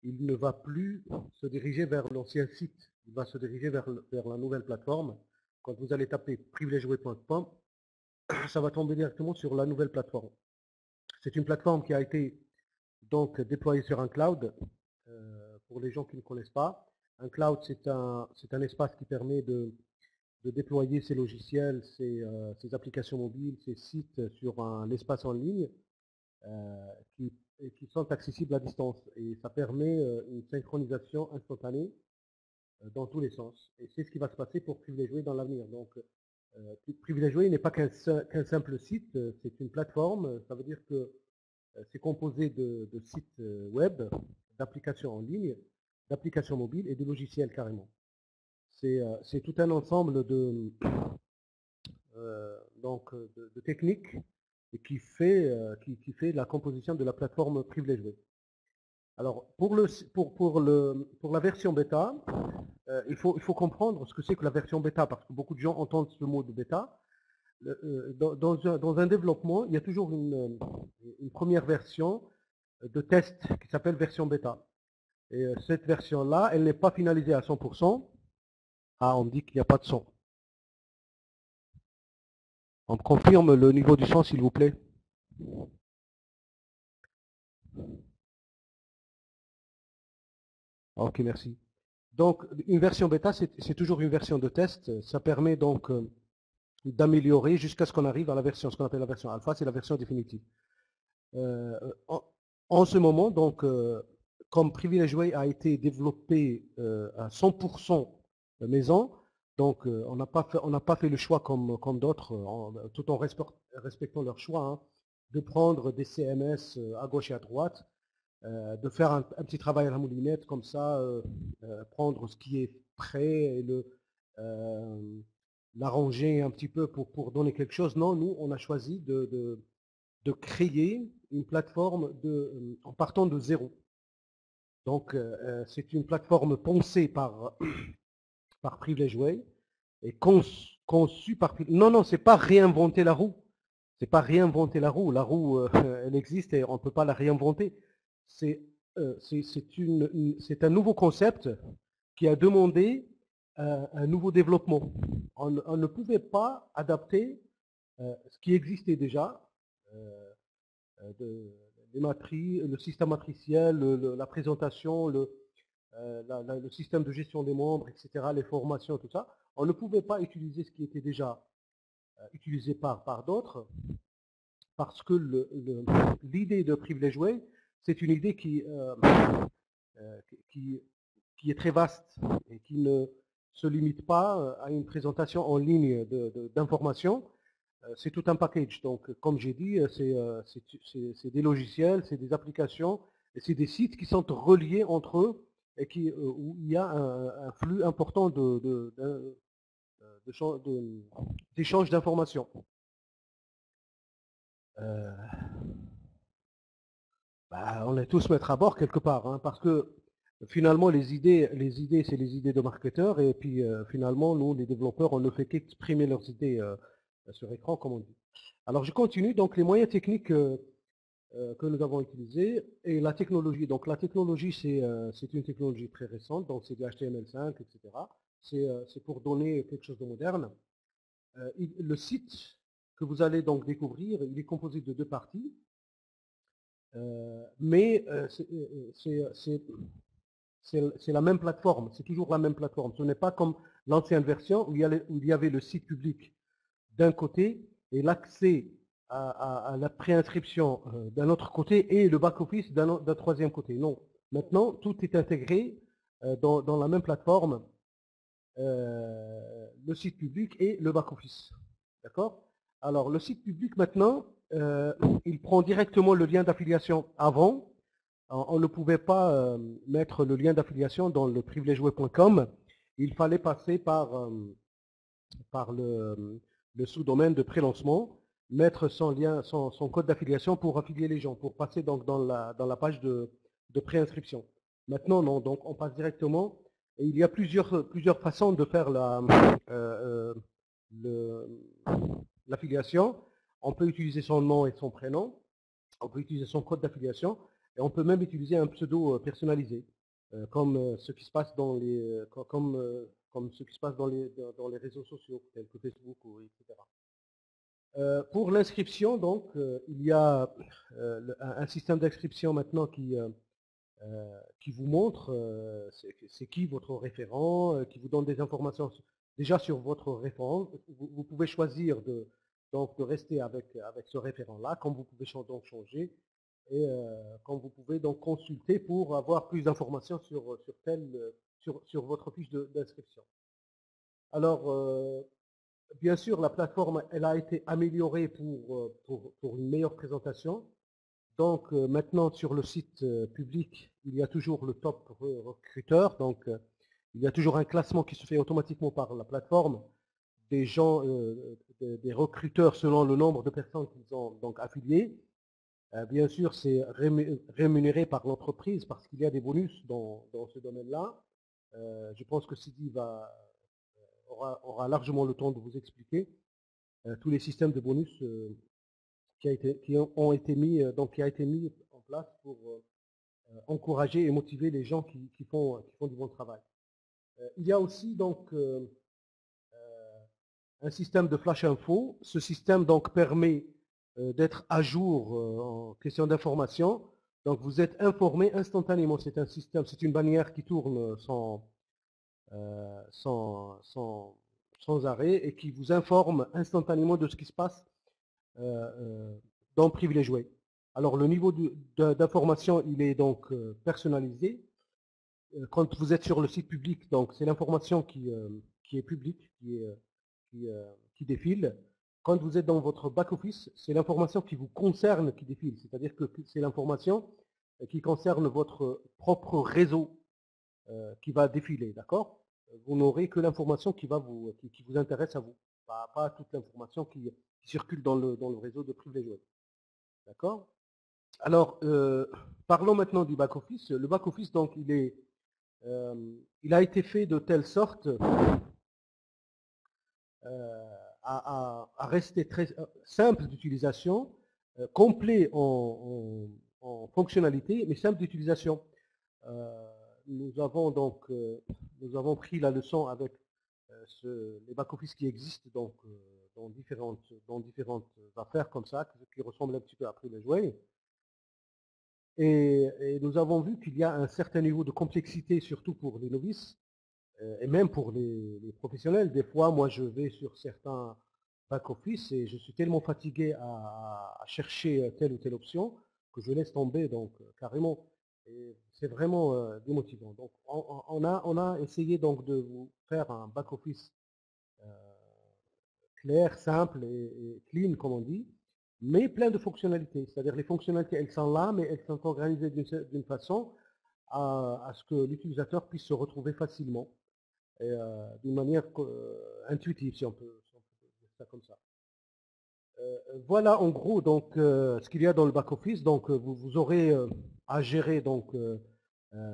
il ne va plus se diriger vers l'ancien site, il va se diriger vers la nouvelle plateforme. Quand vous allez taper privilegeway.com, ça va tomber directement sur la nouvelle plateforme. C'est une plateforme qui a été donc déployée sur un cloud. Pour les gens qui ne connaissent pas, un cloud, c'est un espace qui permet de déployer ses logiciels, ses applications mobiles, ses sites sur l'espace en ligne qui, qui sont accessibles à distance. Et ça permet une synchronisation instantanée dans tous les sens. Et c'est ce qui va se passer pour Privilegeway dans l'avenir. Donc, Privilegeway n'est pas qu'un simple site, c'est une plateforme. Ça veut dire que c'est composé de sites web, d'applications en ligne, d'applications mobiles et de logiciels carrément. C'est tout un ensemble de techniques et qui fait la composition de la plateforme privilégiée. Alors, pour la version bêta, il faut comprendre ce que c'est que la version bêta, parce que beaucoup de gens entendent ce mot de bêta. Dans un développement, il y a toujours une première version de test qui s'appelle version bêta. Et cette version-là, elle n'est pas finalisée à 100%. Ah, on me dit qu'il n'y a pas de son. On me confirme le niveau du son, s'il vous plaît. Ok, merci. Donc, une version bêta, c'est toujours une version de test. Ça permet donc d'améliorer jusqu'à ce qu'on arrive à la version, ce qu'on appelle la version alpha, c'est la version définitive. En ce moment, donc, comme Privilege Way a été développé à 100% maison, donc on n'a pas fait le choix comme d'autres, tout en respectant leur choix, hein, de prendre des CMS à gauche et à droite, de faire un petit travail à la moulinette, comme ça, prendre ce qui est prêt et l'arranger un petit peu pour donner quelque chose. Non, nous, on a choisi de créer une plateforme en partant de zéro. Donc, c'est une plateforme pensée par Privilege Way et conçue par... Non, c'est pas réinventer la roue. C'est pas réinventer la roue. La roue, elle existe et on ne peut pas la réinventer. C'est un nouveau concept qui a demandé un nouveau développement. On ne pouvait pas adapter ce qui existait déjà, le système matriciel, la présentation, le système de gestion des membres, etc., les formations, tout ça. On ne pouvait pas utiliser ce qui était déjà utilisé par d'autres, parce que l'idée de Privilege Way, c'est une idée qui est très vaste et qui ne se limite pas à une présentation en ligne d'informations. C'est tout un package. Donc, comme j'ai dit, c'est des logiciels, c'est des applications, et c'est des sites qui sont reliés entre eux et où il y a un flux important d'échange d'informations. On est tous mettre à bord quelque part, hein, parce que finalement, les idées, c'est les idées de marketeurs, et puis finalement, nous, les développeurs, on ne fait qu'exprimer leurs idées sur écran, comme on dit. Alors, je continue. Donc, les moyens techniques que nous avons utilisés et la technologie. Donc, la technologie, c'est une technologie très récente, donc c'est du HTML5, etc. C'est pour donner quelque chose de moderne. Le site que vous allez donc découvrir, il est composé de deux parties. Mais c'est la même plateforme, c'est toujours la même plateforme. Ce n'est pas comme l'ancienne version où il y avait le site public d'un côté et l'accès à la préinscription d'un autre côté et le back-office d'un troisième côté. Non, maintenant tout est intégré dans la même plateforme, le site public et le back-office. D'accord? Alors le site public maintenant, il prend directement le lien d'affiliation. Avant, on ne pouvait pas mettre le lien d'affiliation dans le privilegeway.com. Il fallait passer par le sous-domaine de pré-lancement, mettre son lien, son code d'affiliation pour affilier les gens, pour passer donc dans la page de préinscription. Maintenant, non, donc on passe directement. Et il y a plusieurs façons de faire l'affiliation. On peut utiliser son nom et son prénom, on peut utiliser son code d'affiliation, et on peut même utiliser un pseudo personnalisé, comme ce qui se passe dans les, comme ce qui se passe dans les réseaux sociaux, tels que Facebook, etc. Pour l'inscription, donc, il y a un système d'inscription maintenant qui vous montre c'est qui votre référent, qui vous donne des informations déjà sur votre référent. Vous pouvez choisir donc de rester avec ce référent-là, comme vous pouvez donc changer, et comme vous pouvez donc consulter pour avoir plus d'informations sur votre fiche d'inscription. Alors, bien sûr, la plateforme, elle a été améliorée pour une meilleure présentation. Donc maintenant sur le site public, il y a toujours le top recruteur. Donc il y a toujours un classement qui se fait automatiquement par la plateforme des gens, des recruteurs selon le nombre de personnes qu'ils ont donc affiliées. Bien sûr, c'est rémunéré par l'entreprise parce qu'il y a des bonus dans ce domaine-là. Je pense que Sidi aura largement le temps de vous expliquer tous les systèmes de bonus qui ont été mis, qui a été mis en place pour encourager et motiver les gens qui font du bon travail. Il y a aussi donc un système de flash info. Ce système donc permet d'être à jour en question d'information. Donc vous êtes informé instantanément. C'est un système, c'est une bannière qui tourne sans arrêt et qui vous informe instantanément de ce qui se passe dans Privilège Way. Alors le niveau d'information, il est donc personnalisé. Quand vous êtes sur le site public, donc c'est l'information qui est publique, qui défile. Quand vous êtes dans votre back-office, c'est l'information qui vous concerne qui défile. C'est-à-dire que c'est l'information qui concerne votre propre réseau qui va défiler, d'accord? Vous n'aurez que l'information qui vous intéresse à vous, pas toute l'information qui circule dans le réseau de Privilège Web. D'accord? Alors, parlons maintenant du back-office. Le back-office, donc, il a été fait de telle sorte à rester très simple d'utilisation, complet en fonctionnalité, mais simple d'utilisation. Nous avons pris la leçon avec les back-office qui existent donc, dans différentes affaires comme ça, qui ressemblent un petit peu à Privilège Way. Et nous avons vu qu'il y a un certain niveau de complexité, surtout pour les novices, et même pour les professionnels. Des fois, moi, je vais sur certains back-office et je suis tellement fatigué à chercher telle ou telle option que je laisse tomber, donc carrément. Et c'est vraiment démotivant. Donc, on a essayé donc de vous faire un back-office clair, simple et clean, comme on dit, mais plein de fonctionnalités. C'est-à-dire les fonctionnalités, elles sont là, mais elles sont organisées d'une façon à ce que l'utilisateur puisse se retrouver facilement et d'une manière intuitive, si on peut dire ça comme ça. Voilà en gros donc ce qu'il y a dans le back-office. Donc vous aurez à gérer donc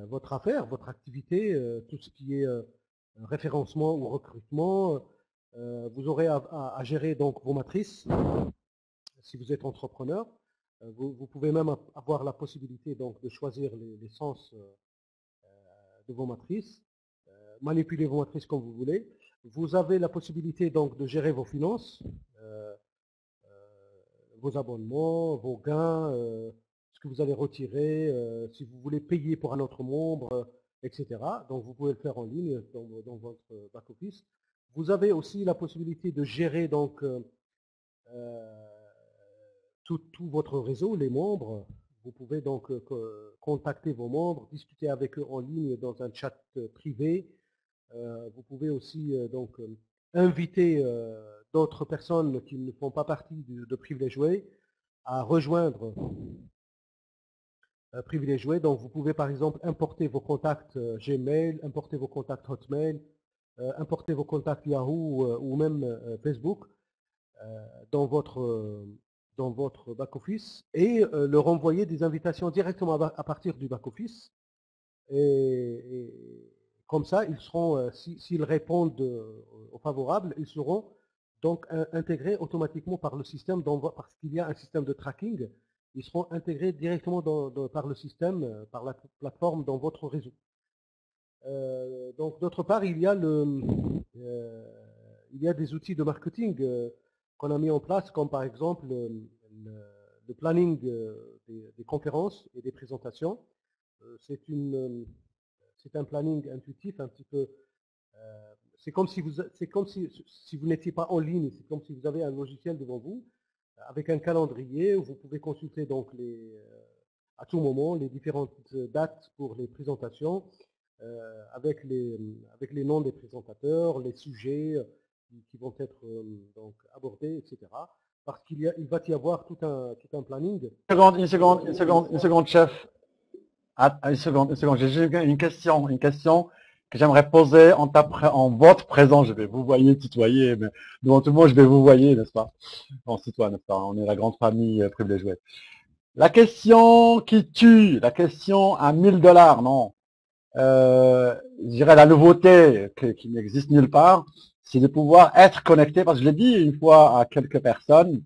votre affaire, votre activité, tout ce qui est référencement ou recrutement. Vous aurez à gérer donc vos matrices si vous êtes entrepreneur. Vous pouvez même avoir la possibilité donc de choisir les sens de vos matrices, manipuler vos matrices comme vous voulez. Vous avez la possibilité donc de gérer vos finances, vos abonnements, vos gains, ce que vous allez retirer, si vous voulez payer pour un autre membre, etc. Donc vous pouvez le faire en ligne dans votre back-office. Vous avez aussi la possibilité de gérer donc tout votre réseau, les membres. Vous pouvez donc contacter vos membres, discuter avec eux en ligne dans un chat privé. Vous pouvez aussi donc inviter d'autres personnes qui ne font pas partie de Privilège Way à rejoindre Privilège Way. Donc vous pouvez par exemple importer vos contacts Gmail, importer vos contacts Hotmail, importer vos contacts Yahoo ou même Facebook dans votre back-office et leur envoyer des invitations directement à partir du back-office. Et comme ça, ils seront, s'ils répondent au favorable, ils seront donc intégrés automatiquement par le système, parce qu'il y a un système de tracking, ils seront intégrés directement par le système, par la plateforme dans votre réseau. Donc d'autre part, il y a des outils de marketing qu'on a mis en place, comme par exemple le planning des conférences et des présentations. C'est un planning intuitif, un petit peu. C'est comme si vous n'étiez pas en ligne, c'est comme si vous avez un logiciel devant vous, avec un calendrier où vous pouvez consulter donc à tout moment les différentes dates pour les présentations, avec les noms des présentateurs, les sujets qui vont être donc abordés, etc. Parce qu'il va y avoir tout un planning. Une seconde, chef. Ah, une seconde. J'ai juste une question. que j'aimerais poser en votre présence. Je vais vous voyer, tutoyer, mais devant tout le monde, je vais vous voyer, n'est-ce pas? On se tutoie, n'est-ce pas? On est la grande famille privilégiée. La question qui tue, la question à 1000 $, non. Je dirais la nouveauté qui n'existe nulle part, c'est de pouvoir être connecté, parce que je l'ai dit une fois à quelques personnes,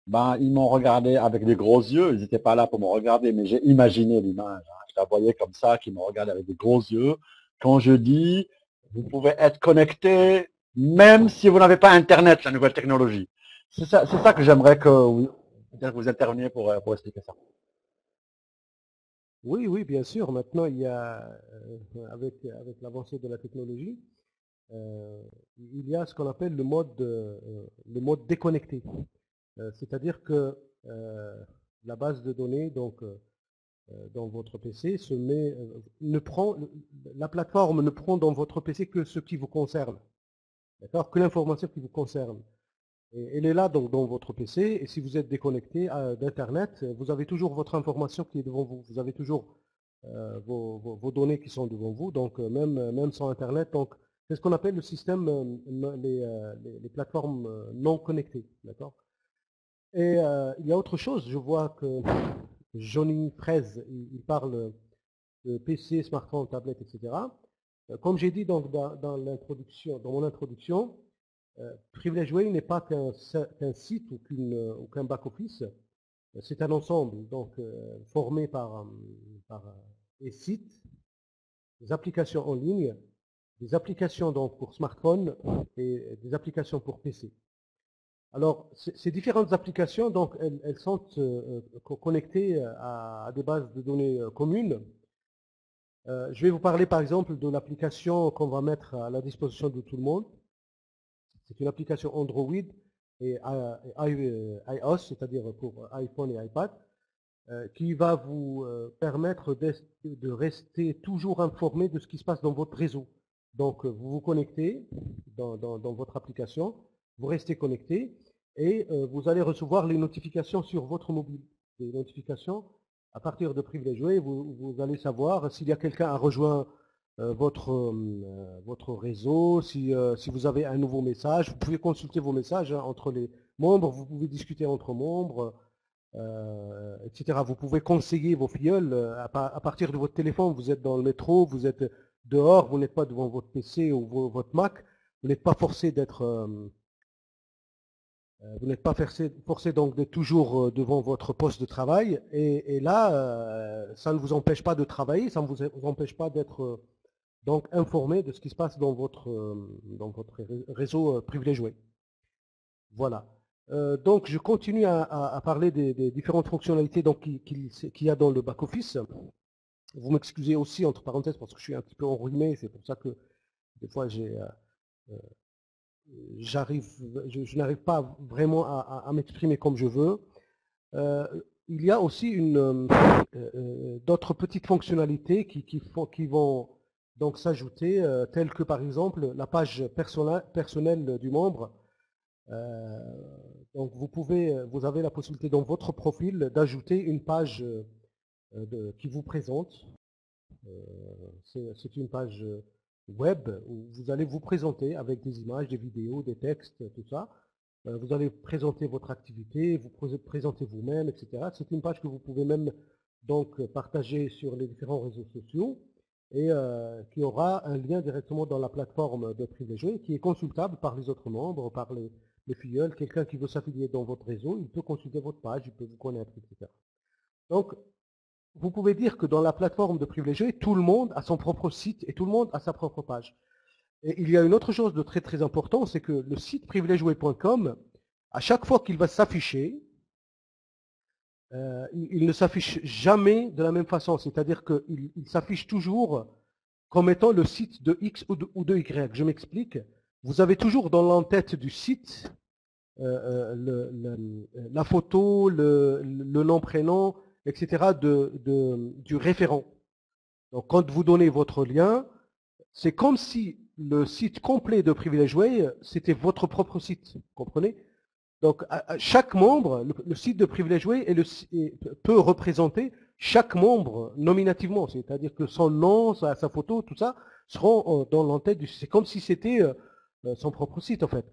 ben, ils m'ont regardé avec des gros yeux, ils n'étaient pas là pour me regarder, mais j'ai imaginé l'image, hein. Je la voyais comme ça, qu'ils me regardent avec des gros yeux. Quand je dis, vous pouvez être connecté, même si vous n'avez pas Internet, la nouvelle technologie. C'est ça que j'aimerais que vous interveniez pour expliquer ça. Oui, oui, bien sûr. Maintenant, il y a, avec l'avancée de la technologie, euh, il y a ce qu'on appelle le mode déconnecté. C'est-à-dire que la base de données, donc, dans votre PC, la plateforme ne prend dans votre PC que ce qui vous concerne, d'accord, que l'information qui vous concerne. Et elle est là donc dans votre PC, et si vous êtes déconnecté d'Internet, vous avez toujours votre information qui est devant vous. Vous avez toujours vos données qui sont devant vous, donc même sans Internet. Donc c'est ce qu'on appelle le système, les plateformes non connectées, d'accord. Et il y a autre chose, je vois que Johnny Fraise, il parle de PC, smartphone, tablette, etc. Comme j'ai dit donc dans mon introduction, Privilege Way n'est pas qu'un site ou qu'un back-office, c'est un ensemble donc formé par des sites, des applications en ligne, des applications donc pour smartphone et des applications pour PC. Alors, ces différentes applications, donc, elles sont connectées à des bases de données communes. Je vais vous parler par exemple de l'application qu'on va mettre à la disposition de tout le monde. C'est une application Android et iOS, c'est-à-dire pour iPhone et iPad, qui va vous permettre de rester toujours informé de ce qui se passe dans votre réseau. Donc, vous vous connectez dans votre application, vous restez connecté et vous allez recevoir les notifications sur votre mobile. Des notifications à partir de Privilege Way, vous allez savoir s'il y a quelqu'un a rejoint votre réseau, si vous avez un nouveau message. Vous pouvez consulter vos messages entre les membres, vous pouvez discuter entre membres, etc. Vous pouvez conseiller vos filleuls à partir de votre téléphone. Vous êtes dans le métro, vous êtes dehors, vous n'êtes pas devant votre PC ou votre Mac, vous n'êtes pas forcé d'être vous n'êtes pas forcé donc d'être toujours devant votre poste de travail. Et là, ça ne vous empêche pas de travailler, ça ne vous empêche pas d'être donc informé de ce qui se passe dans votre réseau Privilege Way. Voilà. Donc je continue à parler des différentes fonctionnalités qu'il y a dans le back-office. Vous m'excusez aussi entre parenthèses parce que je suis un petit peu enrhumé, c'est pour ça que des fois je n'arrive pas vraiment à m'exprimer comme je veux. Il y a aussi d'autres petites fonctionnalités qui vont donc s'ajouter, telles que par exemple la page personnelle du membre. Donc vous avez la possibilité dans votre profil d'ajouter une page qui vous présente. C'est une page web où vous allez vous présenter avec des images, des vidéos, des textes, tout ça. Vous allez présenter votre activité, vous présenter vous-même, etc. C'est une page que vous pouvez même donc partager sur les différents réseaux sociaux et qui aura un lien directement dans la plateforme de Privilege Way qui est consultable par les autres membres, par les filleuls. Quelqu'un qui veut s'affilier dans votre réseau, il peut consulter votre page, il peut vous connaître, etc. Donc, vous pouvez dire que dans la plateforme de Privilege Way, tout le monde a son propre site et tout le monde a sa propre page. Et il y a une autre chose de très très important, c'est que le site privilegeway.com, à chaque fois qu'il va s'afficher, il ne s'affiche jamais de la même façon. C'est-à-dire qu'il s'affiche toujours comme étant le site de X ou de Y. Je m'explique. Vous avez toujours dans l'entête du site la photo, le nom, prénom, etc. du référent. Donc quand vous donnez votre lien, c'est comme si le site complet de Privilege Way, c'était votre propre site, vous comprenez? Donc à chaque membre, le site de Privilege Way peut représenter chaque membre nominativement, c'est-à-dire que son nom, sa photo, tout ça, seront dans l'entête c'est comme si c'était son propre site en fait.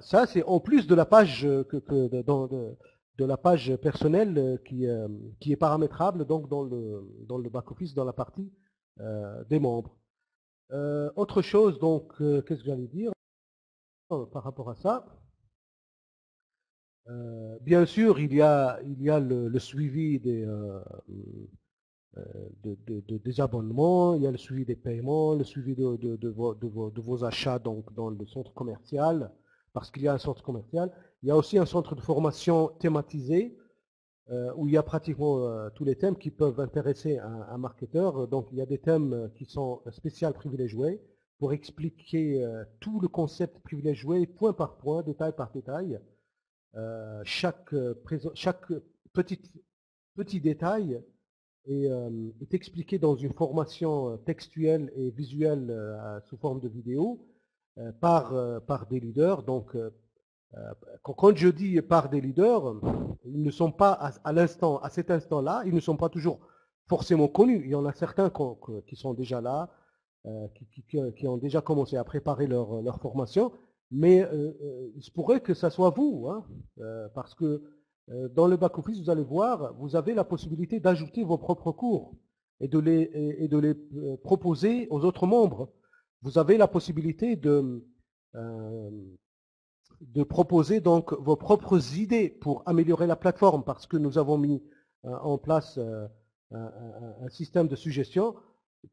Ça, c'est en plus de la page de la page personnelle qui est paramétrable donc dans le back-office, dans la partie des membres. Autre chose, donc, qu'est-ce que j'allais dire par rapport à ça? Bien sûr, il y a le suivi des abonnements, il y a le suivi des paiements, le suivi de vos achats donc, dans le centre commercial, parce qu'il y a un centre commercial. Il y a aussi un centre de formation thématisé, où il y a pratiquement tous les thèmes qui peuvent intéresser un marketeur. Donc il y a des thèmes qui sont spéciaux privilégiés pour expliquer tout le concept privilégié point par point, détail par détail. Chaque petit détail est expliqué dans une formation textuelle et visuelle sous forme de vidéo par des leaders. Donc, quand je dis par des leaders, ils ne sont pas à cet instant-là, ils ne sont pas toujours forcément connus. Il y en a certains qui sont déjà là, qui ont déjà commencé à préparer leur formation, mais il se pourrait que ça soit vous, hein, parce que dans le back-office, vous allez voir, vous avez la possibilité d'ajouter vos propres cours et de les proposer aux autres membres. Vous avez la possibilité de proposer donc vos propres idées pour améliorer la plateforme, parce que nous avons mis en place un système de suggestion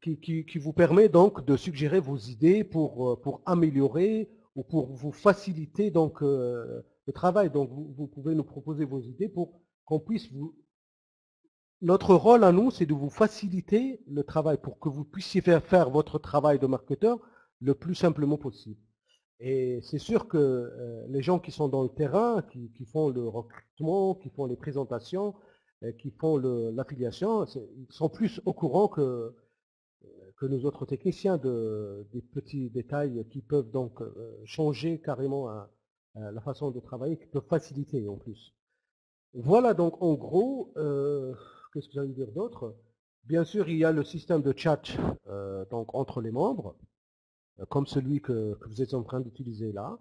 qui vous permet donc de suggérer vos idées pour améliorer ou pour vous faciliter donc le travail. Donc vous pouvez nous proposer vos idées pour qu'on puisse vous... Notre rôle à nous, c'est de vous faciliter le travail pour que vous puissiez faire votre travail de marketeur le plus simplement possible. Et c'est sûr que les gens qui sont dans le terrain, qui font le recrutement, qui font les présentations, qui font l'affiliation, ils sont plus au courant que nous autres techniciens des petits détails qui peuvent donc changer carrément la façon de travailler, qui peuvent faciliter en plus. Voilà donc en gros, qu'est-ce que j'allais dire d'autre? Bien sûr, il y a le système de chat donc entre les membres, comme celui que vous êtes en train d'utiliser là,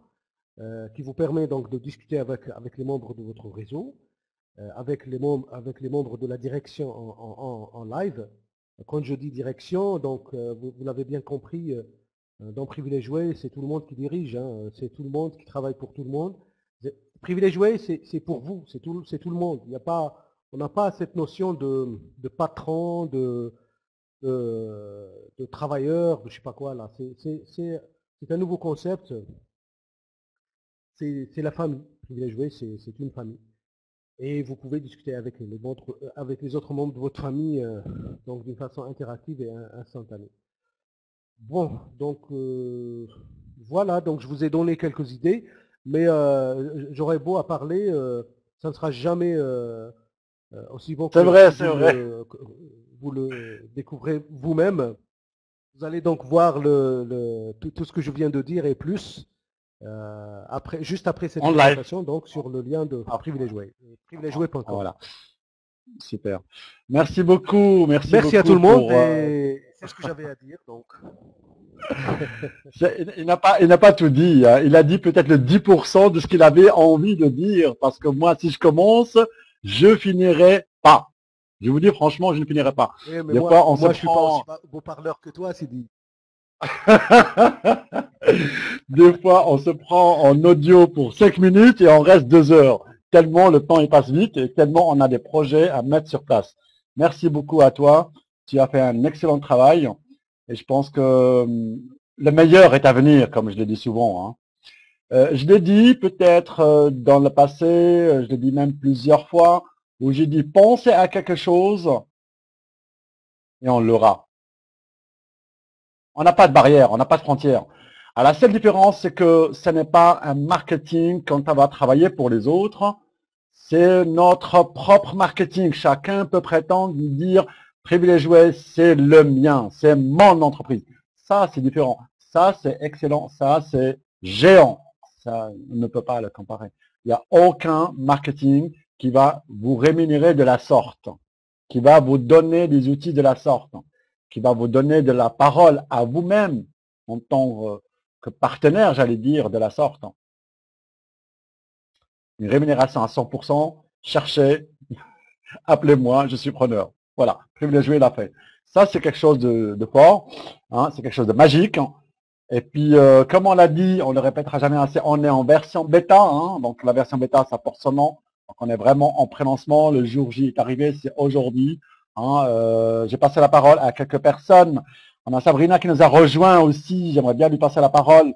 qui vous permet donc de discuter avec les membres de votre réseau, avec les membres de la direction en live. Quand je dis direction, donc vous l'avez bien compris, dans Privilégié, c'est tout le monde qui dirige, hein, c'est tout le monde qui travaille pour tout le monde. Privilégié, c'est pour vous, c'est tout le monde. Il y a pas, on n'a pas cette notion de patron, de travailleur, de je sais pas quoi là. C'est un nouveau concept. C'est la famille. Privilégié, c'est une famille. Et vous pouvez discuter avec les autres membres de votre famille donc d'une façon interactive et instantanée. Bon, donc voilà, donc je vous ai donné quelques idées, mais j'aurais beau à parler, ça ne sera jamais aussi bon C'est que vrai, si c'est vrai. vous le découvrez vous-même. Vous allez donc voir tout ce que je viens de dire et plus juste après cette En live. présentation, donc sur le lien de Privilégié, privilégié.com. Voilà, super. Merci beaucoup, Merci à tout le monde pour. et c'est ce que j'avais à dire. Donc. Il n'a pas tout dit, hein. Il a dit peut-être le 10% de ce qu'il avait envie de dire, parce que moi, si je commence, je finirai pas. Je vous dis franchement, je ne finirai pas. Oui, mais Des moi, fois, on se je suis pas prend. aussi beau parleur que toi, Sidi. Des fois, on se prend en audio pour 5 minutes et on reste 2 heures. Tellement le temps il passe vite et tellement on a des projets à mettre sur place. Merci beaucoup à toi. Tu as fait un excellent travail et je pense que le meilleur est à venir, comme je l'ai dit souvent, hein. Je l'ai dit peut-être dans le passé, je l'ai dit même plusieurs fois, où j'ai dit pensez à quelque chose et on l'aura. On n'a pas de barrière, on n'a pas de frontière. Alors, la seule différence, c'est que ce n'est pas un marketing quand on va travailler pour les autres. C'est notre propre marketing. Chacun peut prétendre dire Privilégié, c'est le mien, c'est mon entreprise. Ça, c'est différent. Ça, c'est excellent. Ça, c'est géant. Ça, on ne peut pas le comparer. Il n'y a aucun marketing qui va vous rémunérer de la sorte. qui va vous donner des outils de la sorte, qui va vous donner de la parole à vous-même en tant que partenaire, j'allais dire, de la sorte. Une rémunération à 100%, cherchez, appelez-moi, je suis preneur. Voilà, privilégié l'a fait. Ça, c'est quelque chose de fort, hein, c'est quelque chose de magique. Et puis, comme on l'a dit, on ne le répétera jamais assez, on est en version bêta. Hein, donc, la version bêta, ça porte son nom. Donc, on est vraiment en pré-lancement. Le jour J est arrivé, c'est aujourd'hui. Hein, j'ai passé la parole à quelques personnes. On a Sabrina qui nous a rejoint aussi. J'aimerais bien lui passer la parole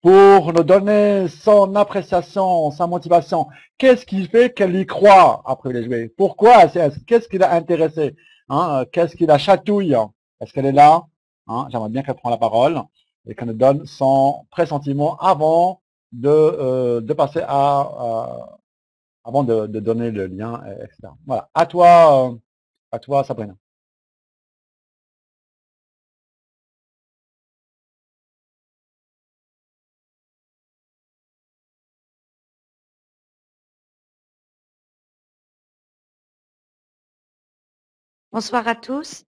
pour nous donner son appréciation, sa motivation. Qu'est-ce qui fait qu'elle y croit après les jouer? Pourquoi? Qu'est-ce qui l'a intéressé? Hein, qu'est-ce qui la chatouille? Est-ce qu'elle est là? Hein, j'aimerais bien qu'elle prenne la parole et qu'elle nous donne son pressentiment avant de passer avant de donner le lien, etc. Voilà. À toi, Sabrina. Bonsoir à tous.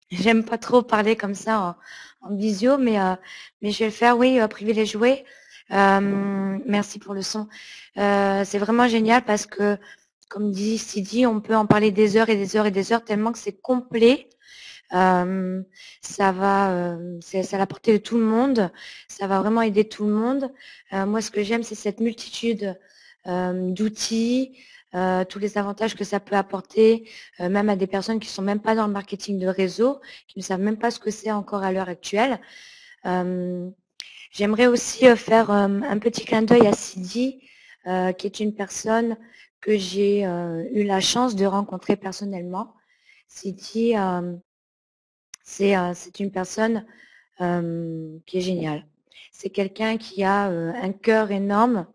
J'aime pas trop parler comme ça en visio, mais je vais le faire, oui, privilégié. Merci pour le son. C'est vraiment génial parce que, comme dit Sidi, on peut en parler des heures et des heures et des heures tellement que c'est complet. Ça va, c'est à la portée de tout le monde. Ça va vraiment aider tout le monde. Moi, ce que j'aime, c'est cette multitude d'outils, tous les avantages que ça peut apporter, même à des personnes qui sont même pas dans le marketing de réseau, qui ne savent même pas ce que c'est encore à l'heure actuelle. J'aimerais aussi faire un petit clin d'œil à Sidi, qui est une personne que j'ai eu la chance de rencontrer personnellement. Sidi, c'est une personne qui est géniale. C'est quelqu'un qui a un cœur énorme.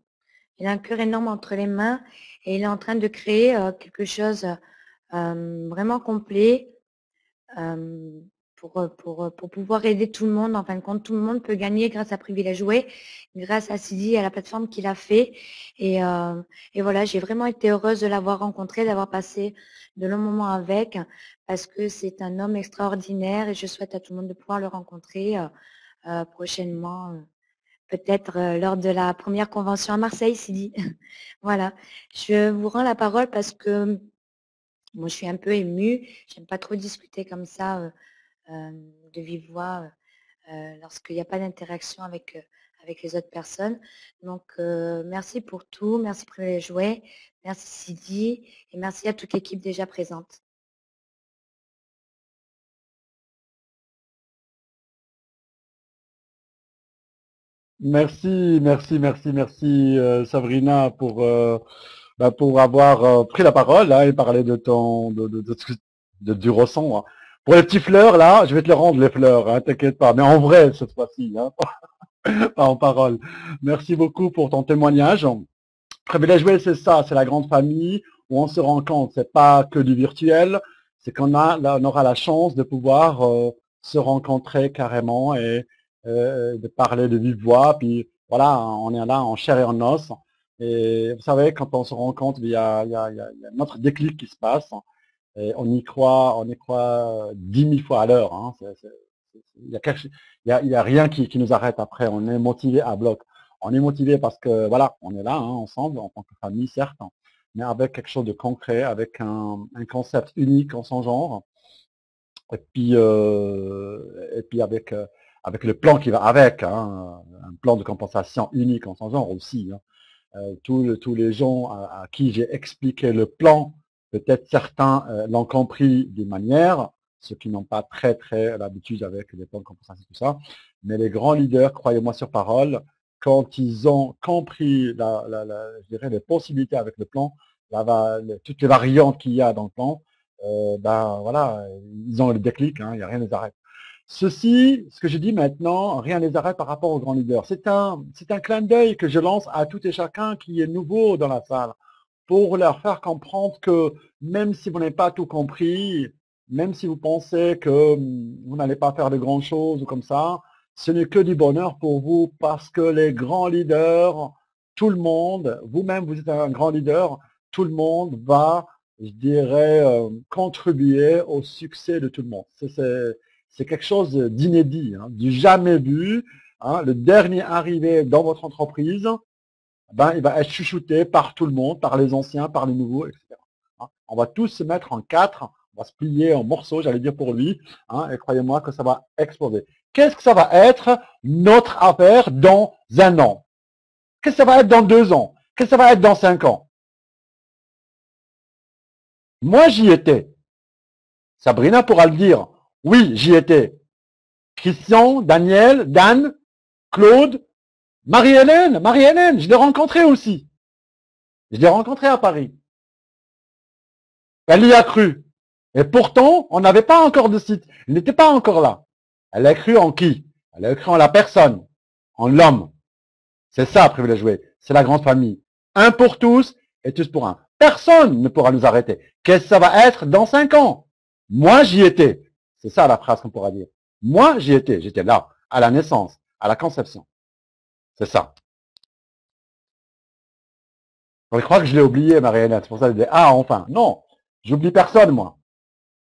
Il a un cœur énorme entre les mains et il est en train de créer quelque chose vraiment complet pour pouvoir aider tout le monde. En fin de compte, tout le monde peut gagner grâce à Privilège Jouer, grâce à Sidi et à la plateforme qu'il a fait. Et voilà, j'ai vraiment été heureuse de l'avoir rencontré, d'avoir passé de longs moments avec, parce que c'est un homme extraordinaire et je souhaite à tout le monde de pouvoir le rencontrer prochainement, peut-être lors de la première convention à Marseille, Sidi. Voilà, je vous rends la parole parce que moi, je suis un peu émue. J'aime pas trop discuter comme ça de vive voix lorsqu'il n'y a pas d'interaction avec les autres personnes. Donc, merci pour tout. Merci pour les jouets. Merci Sidi. Et merci à toute l'équipe déjà présente. Merci, merci, merci, merci, Sabrina, pour avoir pris la parole là, et parler de du ressent. Hein. Pour les petits fleurs, là, je vais te les rendre, les fleurs, hein, t'inquiète pas. Mais en vrai, cette fois-ci, hein, pas en parole. Merci beaucoup pour ton témoignage. Privilège Jouer, c'est ça, c'est la grande famille où on se rend compte, c'est pas que du virtuel, c'est on aura la chance de pouvoir se rencontrer carrément et de parler de vive voix. Puis voilà, on est là en chair et en os. Et vous savez, quand on se rencontre, il y a notre déclic qui se passe. Et on y croit 10 000 fois à l'heure. Hein. Il y a il y a rien qui nous arrête après. On est motivé à bloc. On est motivé parce que voilà, on est là hein, ensemble en tant que famille, certes, mais avec quelque chose de concret, avec un concept unique en son genre, et puis avec le plan qui va avec, hein, un plan de compensation unique en son genre aussi. Hein. Tous les gens à qui j'ai expliqué le plan, peut-être certains l'ont compris d'une manière, ceux qui n'ont pas très l'habitude avec les plans de compensation, tout ça. Mais les grands leaders, croyez-moi sur parole, quand ils ont compris je dirais, les possibilités avec le plan, toutes les variantes qu'il y a dans le plan, ben voilà, ils ont le déclic, hein, il n'y a rien ne les arrête. Ceci, ce que je dis maintenant, rien ne les arrête par rapport aux grands leaders. C'est un clin d'œil que je lance à tout et chacun qui est nouveau dans la salle pour leur faire comprendre que même si vous n'avez pas tout compris, même si vous pensez que vous n'allez pas faire de grandes choses ou comme ça, ce n'est que du bonheur pour vous parce que les grands leaders, tout le monde, vous-même vous êtes un grand leader, tout le monde va je dirais, contribuer au succès de tout le monde. C'est quelque chose d'inédit, hein, du jamais vu. Hein. Le dernier arrivé dans votre entreprise, ben, il va être chouchouté par tout le monde, par les anciens, par les nouveaux, etc. Hein. On va tous se mettre en quatre, on va se plier en morceaux, j'allais dire pour lui, hein, et croyez-moi que ça va exploser. Qu'est-ce que ça va être notre affaire dans un an? Qu'est-ce que ça va être dans 2 ans? Qu'est-ce que ça va être dans 5 ans? Moi, j'y étais. Sabrina pourra le dire. Oui, j'y étais. Christian, Daniel, Dan, Claude, Marie-Hélène, je l'ai rencontrée aussi. Je l'ai rencontrée à Paris. Elle y a cru. Et pourtant, on n'avait pas encore de site. Il n'était pas encore là. Elle a cru en qui? Elle a cru en la personne, en l'homme. C'est ça, privilège joué. C'est la grande famille. Un pour tous et tous pour un. Personne ne pourra nous arrêter. Qu'est-ce que ça va être dans 5 ans? Moi, j'y étais. C'est ça la phrase qu'on pourra dire. Moi, j'y étais. J'étais là, à la naissance, à la conception. C'est ça. Je crois que je l'ai oublié, Marie-Hélène. C'est pour ça que je disais, ah, enfin. Non, j'oublie personne, moi.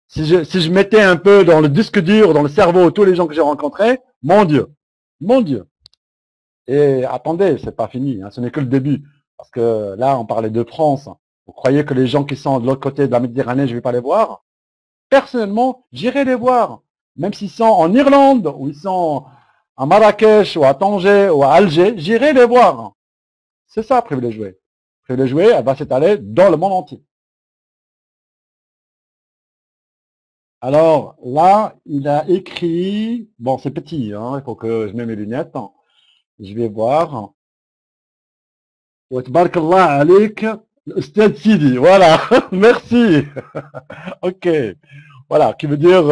Si je mettais un peu dans le disque dur, dans le cerveau, tous les gens que j'ai rencontrés, mon Dieu. Mon Dieu. Et attendez, c'est pas fini, hein, ce n'est que le début. Parce que là, on parlait de France. Vous croyez que les gens qui sont de l'autre côté de la Méditerranée, je vais pas les voir? Personnellement, j'irai les voir. Même s'ils sont en Irlande, ou ils sont à Marrakech, ou à Tanger, ou à Alger, j'irai les voir. C'est ça, privilège joué. Privilège joué, elle va s'étaler dans le monde entier. Alors, là, il a écrit, bon, c'est petit, hein, il faut que je mette mes lunettes. Je vais voir. Tabarakallah alik, Ustad Sidi. Voilà, merci. Ok. Voilà, qui veut dire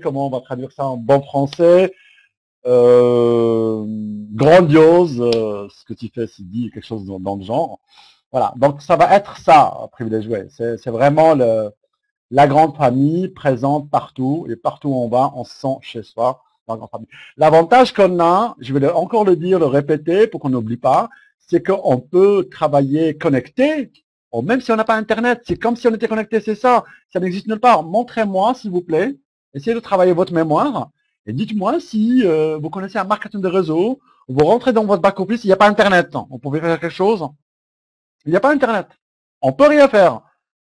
comment on va traduire ça en bon français. Grandiose, ce que tu fais, Sidi, quelque chose dans le genre. Voilà, donc ça va être ça, privilège joué. C'est vraiment la grande famille présente partout, et partout où on va, on se sent chez soi. L'avantage qu'on a, je vais encore le dire, le répéter pour qu'on n'oublie pas, c'est qu'on peut travailler connecté, même si on n'a pas Internet. C'est comme si on était connecté, c'est ça. Ça n'existe nulle part. Montrez-moi, s'il vous plaît. Essayez de travailler votre mémoire et dites-moi si vous connaissez un marketing de réseau, vous rentrez dans votre back-office, il n'y a pas Internet. On pouvait faire quelque chose. Il n'y a pas Internet. On peut rien faire.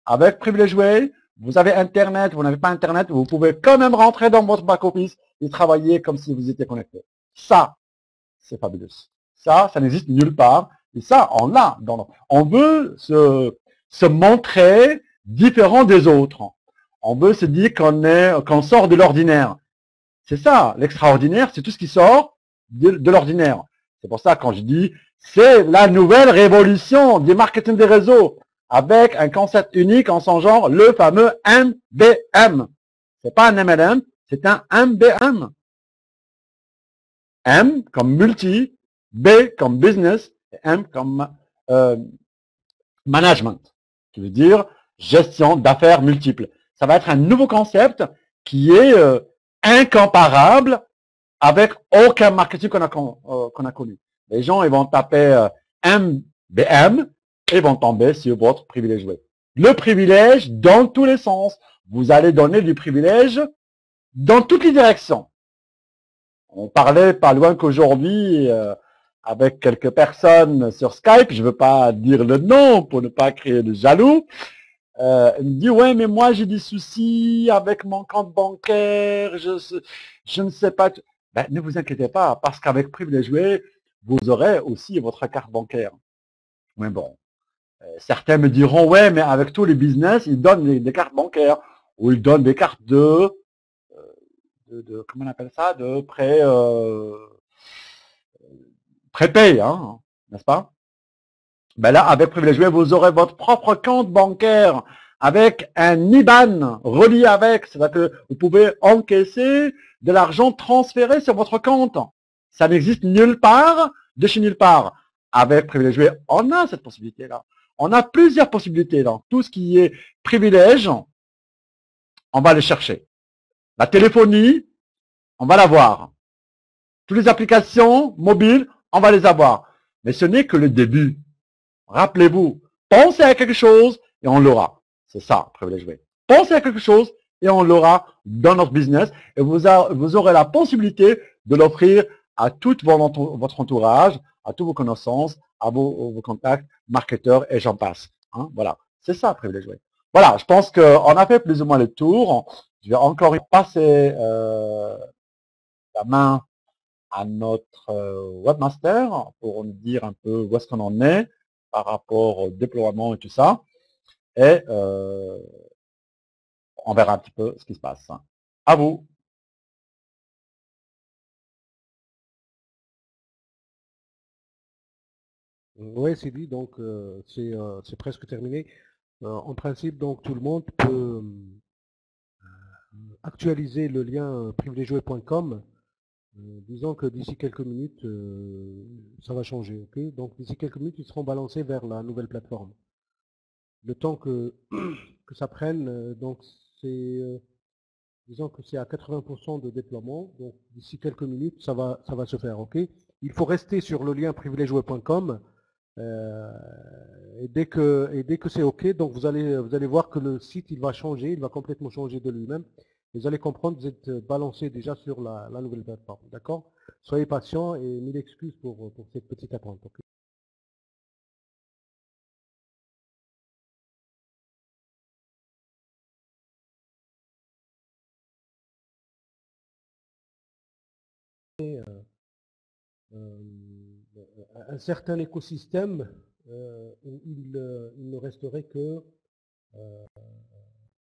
Avec Privilège Way, vous avez Internet, vous n'avez pas Internet, vous pouvez quand même rentrer dans votre back-office et travailler comme si vous étiez connecté. Ça, c'est fabuleux. Ça n'existe nulle part. Et ça, on l'a. On veut se montrer différent des autres. On veut se dire qu'on sort de l'ordinaire. C'est ça, l'extraordinaire, c'est tout ce qui sort de l'ordinaire. C'est pour ça, quand je dis, c'est la nouvelle révolution du marketing des réseaux, avec un concept unique en son genre, le fameux MBM. C'est pas un MLM, c'est un MBM. M comme multi, B comme business, et M comme management, qui veut dire gestion d'affaires multiples. Ça va être un nouveau concept qui est incomparable avec aucun marketing qu'on a connu. Les gens, ils vont taper MBM et vont tomber sur votre privilège web. Le privilège dans tous les sens. Vous allez donner du privilège dans toutes les directions. On parlait pas loin qu'aujourd'hui avec quelques personnes sur Skype, je veux pas dire le nom pour ne pas créer de jaloux. Il me dit ouais mais moi j'ai des soucis avec mon compte bancaire, je ne sais pas. Ben, ne vous inquiétez pas parce qu'avec Privilège Way, vous aurez aussi votre carte bancaire. Mais bon, certains me diront ouais mais avec tous les business ils donnent des cartes bancaires ou ils donnent des cartes de comment on appelle ça, de prépay, hein, n'est-ce pas? Ben là, avec Privilège Way, vous aurez votre propre compte bancaire avec un IBAN relié avec, c'est-à-dire que vous pouvez encaisser de l'argent transféré sur votre compte. Ça n'existe nulle part, de chez nulle part. Avec Privilège Way, on a cette possibilité-là. On a plusieurs possibilités dans tout ce qui est privilège. On va les chercher. La téléphonie, on va l'avoir. Toutes les applications mobiles, on va les avoir. Mais ce n'est que le début. Rappelez-vous, pensez à quelque chose et on l'aura. C'est ça, privilège web. Pensez à quelque chose et on l'aura dans notre business et vous aurez la possibilité de l'offrir à tout votre entourage, à tous vos connaissances, à vos contacts, marketeurs et j'en passe. Hein, voilà, c'est ça, privilège web. Voilà, je pense qu'on a fait plus ou moins le tour. Je vais encore passer la main à notre webmaster pour nous dire un peu où est-ce qu'on en est par rapport au déploiement et tout ça. Et on verra un petit peu ce qui se passe. À vous. Oui, c'est dit, donc c'est presque terminé. En principe, donc tout le monde peut actualiser le lien privilegieweb.com. Disons que d'ici quelques minutes, ça va changer. Ok, donc d'ici quelques minutes, ils seront balancés vers la nouvelle plateforme. Le temps que, que ça prenne, donc c'est, disons que c'est à 80% de déploiement. Donc d'ici quelques minutes, ça va se faire. Ok, il faut rester sur le lien privilegieweb.com. Et dès que c'est OK, donc vous allez voir que le site il va changer, il va complètement changer de lui-même. Vous allez comprendre, vous êtes balancé déjà sur la nouvelle plateforme. D'accord? Soyez patient et mille excuses pour cette petite attente. OK. Un certain écosystème où il ne resterait que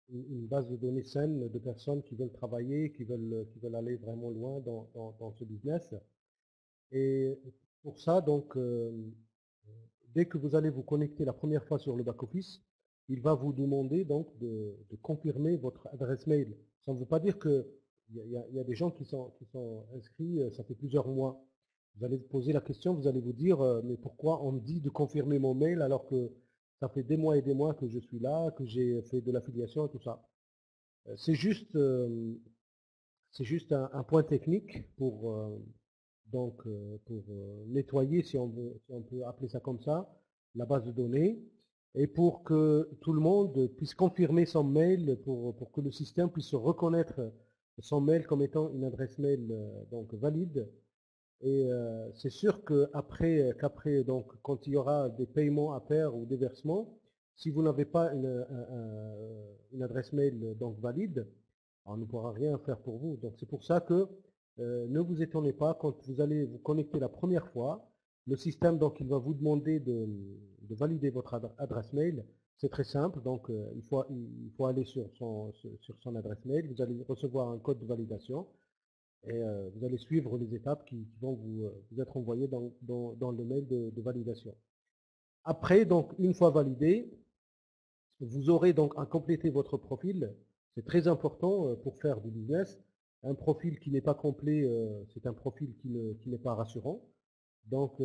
une base de données saine de personnes qui veulent travailler, qui veulent aller vraiment loin dans ce business. Et pour ça, donc, dès que vous allez vous connecter la première fois sur le back-office, il va vous demander donc de confirmer votre adresse mail. Ça ne veut pas dire qu'il y a des gens qui sont inscrits, ça fait plusieurs mois. Vous allez vous poser la question, vous allez vous dire, mais pourquoi on me dit de confirmer mon mail alors que ça fait des mois et des mois que je suis là, que j'ai fait de l'affiliation et tout ça. C'est juste un point technique pour nettoyer, si on peut appeler ça comme ça, la base de données, et pour que tout le monde puisse confirmer son mail, pour que le système puisse reconnaître son mail comme étant une adresse mail donc valide. Et c'est sûr qu'après, donc, quand il y aura des paiements à faire ou des versements, si vous n'avez pas une adresse mail donc valide, on ne pourra rien faire pour vous. Donc c'est pour ça que ne vous étonnez pas quand vous allez vous connecter la première fois. Le système, donc, il va vous demander de valider votre adresse mail. C'est très simple. Donc, il faut aller sur son adresse mail. Vous allez recevoir un code de validation et vous allez suivre les étapes qui vont vous être envoyées dans le mail de validation. Après, donc, une fois validé, vous aurez donc à compléter votre profil. C'est très important pour faire du business. Un profil qui n'est pas complet, c'est un profil qui n'est pas rassurant. Donc,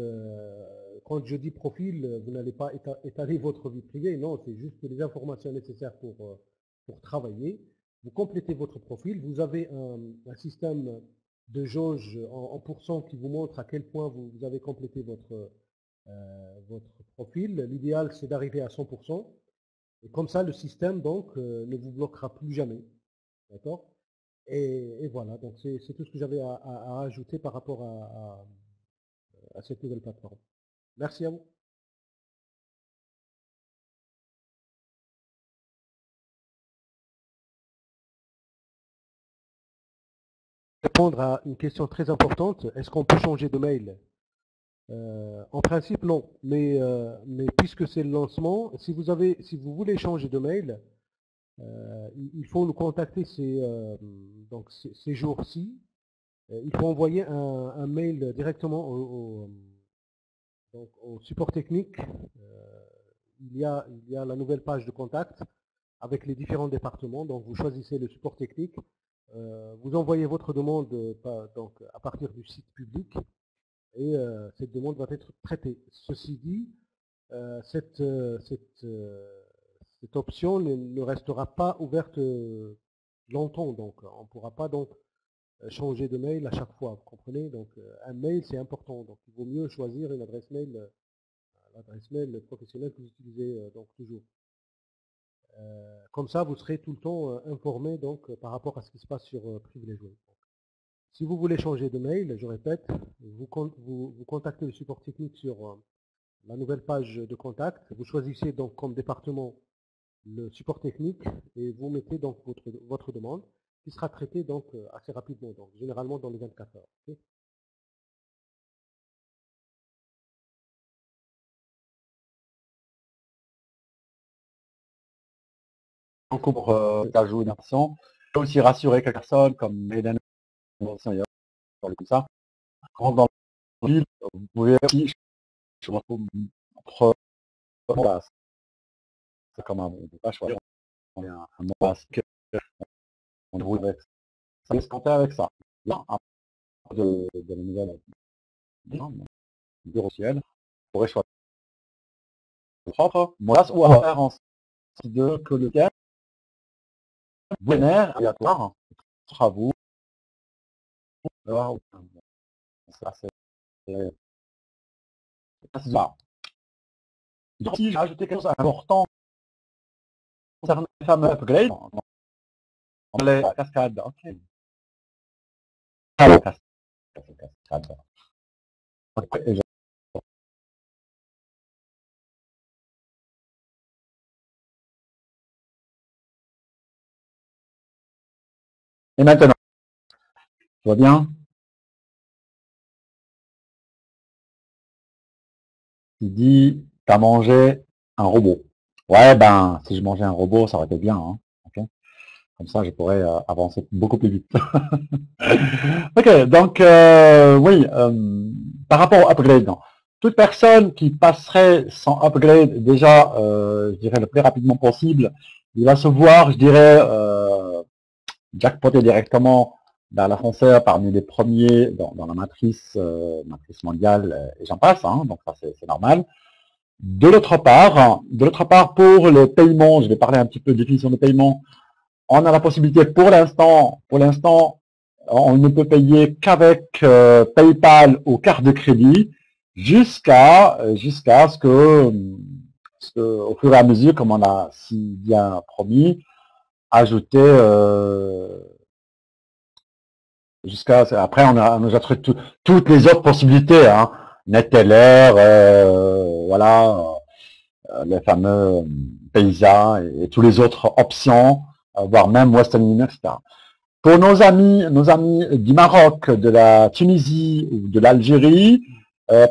quand je dis profil, vous n'allez pas étaler votre vie privée. Non, c'est juste les informations nécessaires pour travailler. Vous complétez votre profil. Vous avez un système de jauge en pourcent qui vous montre à quel point vous avez complété votre profil. L'idéal, c'est d'arriver à 100%. Et comme ça, le système donc ne vous bloquera plus jamais. D'accord? Et voilà, donc c'est tout ce que j'avais à ajouter par rapport à cette nouvelle plateforme. Merci à vous. Répondre à une question très importante, est-ce qu'on peut changer de mail? En principe, non. Mais puisque c'est le lancement, si vous voulez changer de mail, il faut nous contacter ces jours-ci. Il faut envoyer un mail directement au support technique. Il y a la nouvelle page de contact avec les différents départements. Donc vous choisissez le support technique. Vous envoyez votre demande donc, à partir du site public et cette demande va être traitée. Ceci dit, cette option ne restera pas ouverte longtemps. Donc on ne pourra pas donc changer de mail à chaque fois. Vous comprenez? Donc un mail c'est important. Donc il vaut mieux choisir une adresse mail, l'adresse mail professionnelle que vous utilisez donc toujours. Comme ça, vous serez tout le temps informé donc, par rapport à ce qui se passe sur Privilegeway. Si vous voulez changer de mail, je répète, vous contactez le support technique sur la nouvelle page de contact. Vous choisissez donc comme département le support technique et vous mettez donc votre demande qui sera traitée donc assez rapidement, donc généralement dans les 24 heures. Okay. Beaucoup pour ajout une option. Je peux aussi rassurer quelques personnes comme Hélène, comme ça. Quand dans le ville, vous pouvez aussi, je me retrouve entre place. C'est comme un, on ne peut pas choisir un mot masque. On roule avec ça. Ça laisse compter avec ça. Là, après de la nouvelle bureau ciel, on pourrait choisir propre, moi, ou à faire en sorte de que le terme vénère aléatoire sera vous. Ça, c'est ça. Donc, si j'ai ajouté quelque chose d'important concernant les fameux upgrades, on les cascades, ok. Cascade. Et maintenant, tu vois bien? Tu dis, t'as mangé un robot. Ouais, ben, si je mangeais un robot, ça aurait été bien, hein. Okay. Comme ça, je pourrais avancer beaucoup plus vite. Ok, donc, oui, par rapport au upgrade, non. Toute personne qui passerait sans upgrade, déjà, je dirais le plus rapidement possible, il va se voir, je dirais, jackpoté directement dans la foncière parmi les premiers dans la matrice, matrice mondiale, et j'en passe, hein, donc ça c'est normal. De l'autre part, pour le paiement, je vais parler un petit peu de définition de paiement. On a la possibilité pour l'instant, on ne peut payer qu'avec PayPal ou carte de crédit jusqu'à ce que, au fur et à mesure, comme on a si bien promis, ajouter jusqu'à après on a ajouté toutes les autres possibilités, hein, Neteller, voilà. Les fameux Paysa et toutes les autres options, voire même Western Union, etc. Pour nos amis du Maroc, de la Tunisie ou de l'Algérie,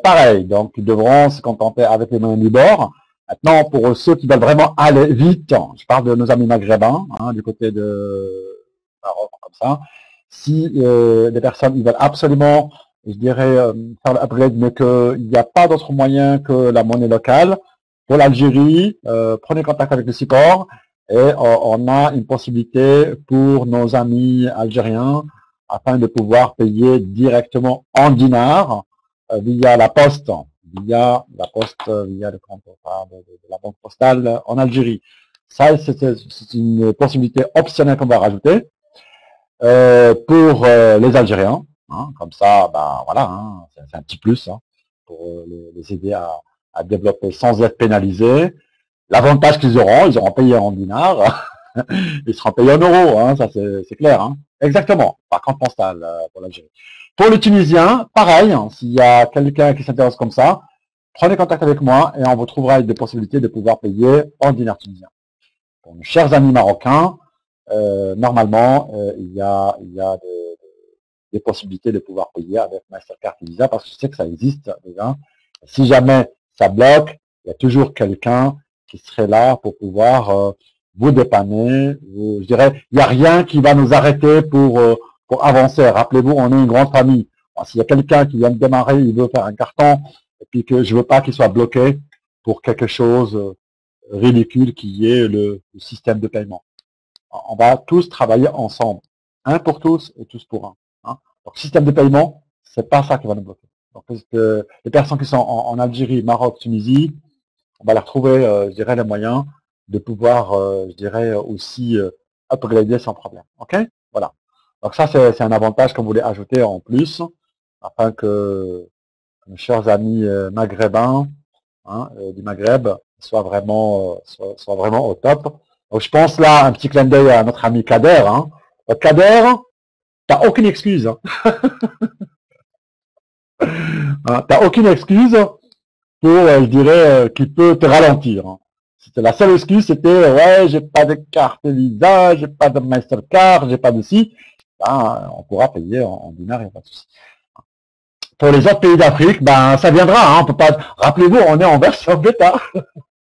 pareil, donc ils devront se contenter avec les moyens du bord. Maintenant, pour ceux qui veulent vraiment aller vite, je parle de nos amis maghrébins, hein, du côté de Maroc, comme ça. Si les personnes ils veulent absolument, je dirais, faire l'upgrade, mais qu'il n'y a pas d'autre moyen que la monnaie locale, pour l'Algérie, prenez contact avec le support et on a une possibilité pour nos amis algériens afin de pouvoir payer directement en dinars via la poste, via le compte de la banque postale en Algérie. Ça, c'est une possibilité optionnelle qu'on va rajouter pour les Algériens. Hein, comme ça, bah voilà, hein, c'est un petit plus hein, pour les aider à développer sans être pénalisés. L'avantage qu'ils auront, ils auront payé en dinars, ils seront payés en euros, hein, ça c'est clair. Hein. Exactement, par compte postal pour l'Algérie. Pour le Tunisien, pareil, hein, s'il y a quelqu'un qui s'intéresse comme ça, prenez contact avec moi et on vous trouvera des possibilités de pouvoir payer en dinars tunisiens. Pour nos chers amis marocains, normalement, il y a des possibilités de pouvoir payer avec Mastercard et Visa parce que je sais que ça existe déjà. Si jamais ça bloque, il y a toujours quelqu'un qui serait là pour pouvoir vous dépanner. Je dirais, il n'y a rien qui va nous arrêter pour avancer. Rappelez-vous, on est une grande famille. S'il y a quelqu'un qui vient de démarrer, il veut faire un carton, et puis que je veux pas qu'il soit bloqué pour quelque chose ridicule qui est le système de paiement. On va tous travailler ensemble. Un pour tous et tous pour un. Hein. Donc, système de paiement, c'est pas ça qui va nous bloquer. Donc, les personnes qui sont en Algérie, Maroc, Tunisie, on va leur trouver, je dirais, les moyens de pouvoir, je dirais, aussi upgrader sans problème. OK? Voilà. Donc ça, c'est un avantage qu'on voulait ajouter en plus, afin que nos chers amis maghrébins hein, du Maghreb soient vraiment au top. Donc, je pense là, un petit clin d'œil à notre ami Kader. Hein. Kader, t'as aucune excuse. Hein. Hein, t'as aucune excuse pour, je dirais, qui peut te ralentir. Hein. C'était la seule excuse, c'était ouais, j'ai pas de carte Visa, j'ai pas de Mastercard, j'ai pas de ci. Ben, on pourra payer en dinars, il n'y a pas de souci. Pour les autres pays d'Afrique, ben ça viendra. Hein, on peut pas. Rappelez-vous, on est en version bêta.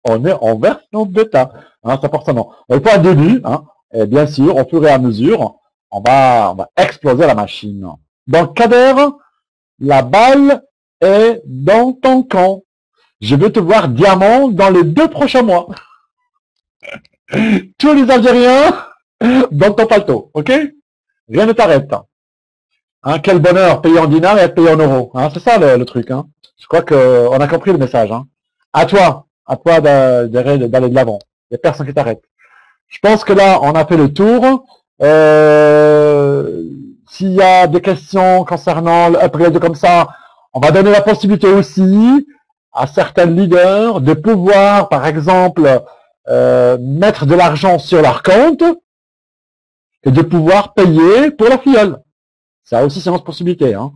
On est en version bêta. Hein, c'est forcément. On n'est pas au début. Hein, et bien sûr, au fur et à mesure, on va exploser la machine. Donc, Kader, la balle est dans ton camp. Je veux te voir diamant dans les 2 prochains mois. Tous les Algériens dans ton paletot, ok? Rien ne t'arrête. Hein, quel bonheur, payer en dinars et être payé en euros. Hein, c'est ça le truc. Hein. Je crois qu'on a compris le message. Hein. À toi d'aller de l'avant. Il n'y a personne qui t'arrête. Je pense que là, on a fait le tour. S'il y a des questions concernant l'upgrade comme ça, on va donner la possibilité aussi à certains leaders de pouvoir, par exemple, mettre de l'argent sur leur compte et de pouvoir payer pour la fiole. Ça aussi, c'est une autre possibilité. Hein.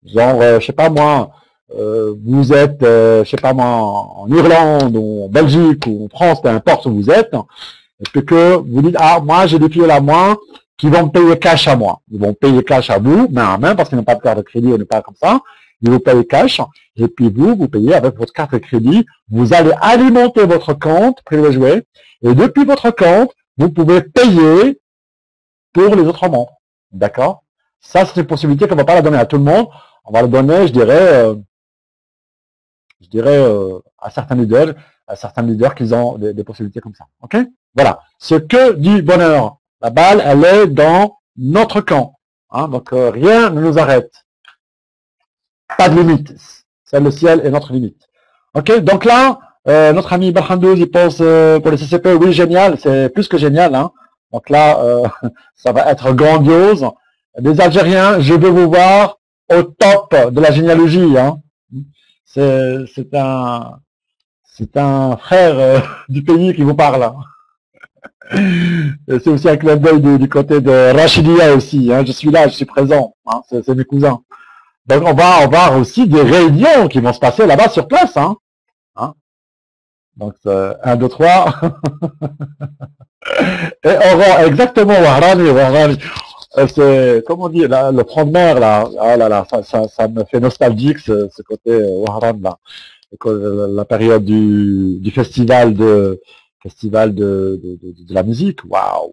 Genre, je sais pas moi, vous êtes, je sais pas moi, en Irlande ou en Belgique ou en France, peu importe où vous êtes, et puis que vous dites, ah, moi, j'ai des fioles à moi qui vont me payer cash à moi. Ils vont payer cash à vous, main à main, parce qu'ils n'ont pas de carte de crédit, on n'est pas comme ça. Ils vous payent cash, et puis vous payez avec votre carte de crédit. Vous allez alimenter votre compte, Privilège Jouet, et depuis votre compte, vous pouvez payer pour les autres membres. D'accord? Ça, c'est une possibilité qu'on ne va pas la donner à tout le monde. On va la donner, je dirais, à certains leaders qui ont des possibilités comme ça. Ok? Voilà. C'est que du bonheur. La balle, elle est dans notre camp. Hein? Donc, rien ne nous arrête. Pas de limite. C'est le ciel et notre limite. Ok? Donc là, notre ami Barhandouz, il pense pour les CCP, oui, génial. C'est plus que génial. Hein? Donc là, ça va être grandiose. Les Algériens, je veux vous voir au top de la généalogie. Hein. C'est un frère du pays qui vous parle. Hein. C'est aussi un clin d'œil du côté de Rachidia aussi. Hein. Je suis là, je suis présent. Hein. C'est mes cousins. Donc on va avoir aussi des réunions qui vont se passer là-bas sur place. Hein. Hein. Donc 1, 2, 3. Et on rend exactement Wahrani. C'est, comment dire, là, le front de mer, là, ah là là, ça me fait nostalgique, ce côté Wahran, là. La période du festival de la musique. Waouh.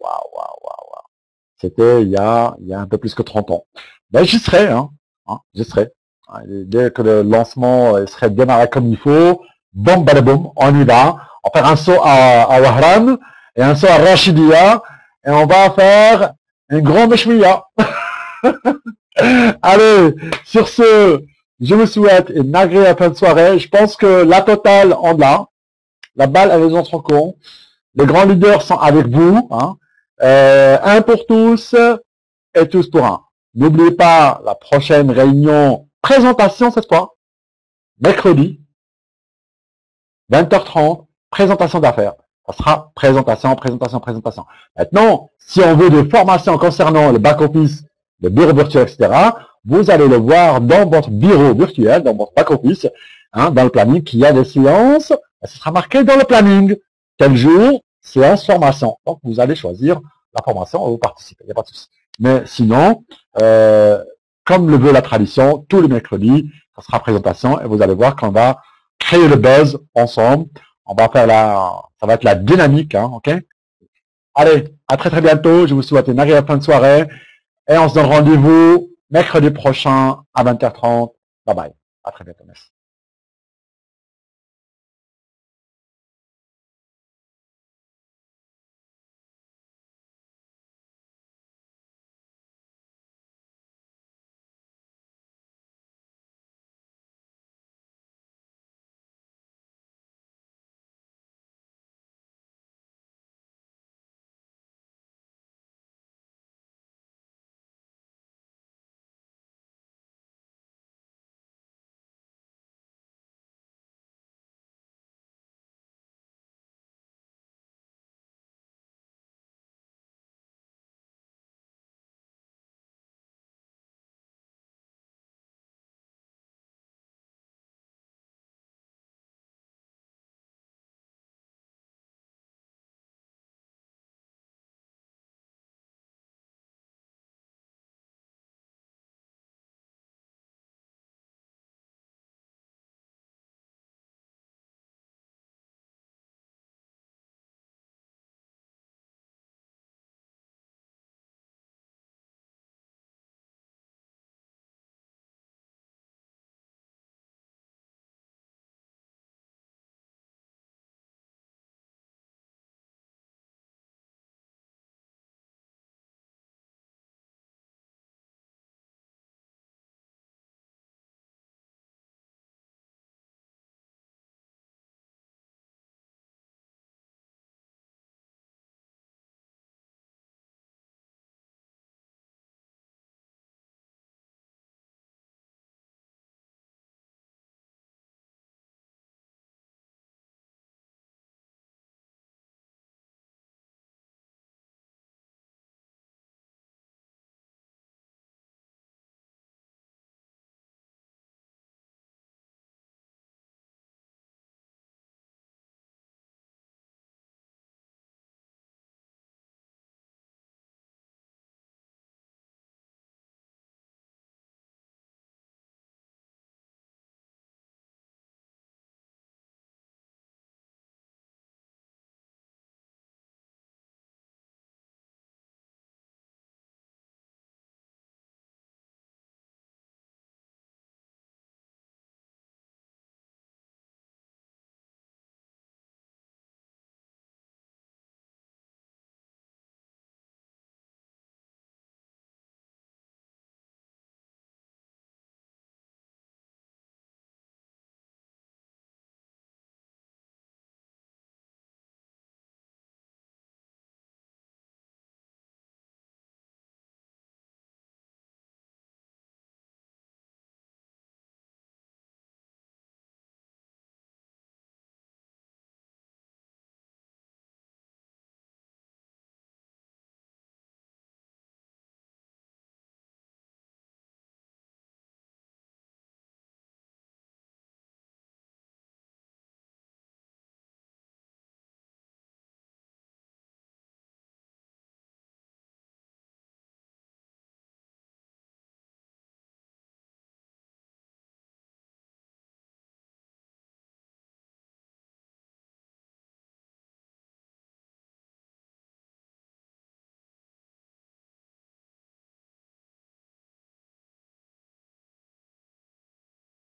C'était il y a un peu plus que 30 ans. Ben, j'y serai, hein, j'y serai. Dès que le lancement serait démarré comme il faut, boum, badaboum, on y va. On va faire un saut à Wahran et un saut à Rachidia et on va faire un grand meshmiya. Allez, sur ce, je vous souhaite une agréable fin de soirée. Je pense que la totale en a. La balle, elle est dans son camp. Les grands leaders sont avec vous. Hein. Un pour tous et tous pour un. N'oubliez pas la prochaine réunion, présentation cette fois, mercredi, 20h30, présentation d'affaires. Ça sera présentation. Maintenant, si on veut des formations concernant le back-office, le bureau virtuel, etc., vous allez le voir dans votre bureau virtuel, dans votre back-office, hein, dans le planning, qu'il y a des séances. Ce sera marqué dans le planning. Tel jour, séance formation. Donc, vous allez choisir la formation et vous participez. Il n'y a pas de souci. Mais sinon, comme le veut la tradition, tous les mercredis, ça sera présentation et vous allez voir qu'on va créer le buzz ensemble. On va faire ça va être la dynamique, hein, ok? Allez, à très bientôt. Je vous souhaite une agréable fin de soirée. Et on se donne rendez-vous mercredi prochain à 20h30. Bye bye. À très bientôt. Merci.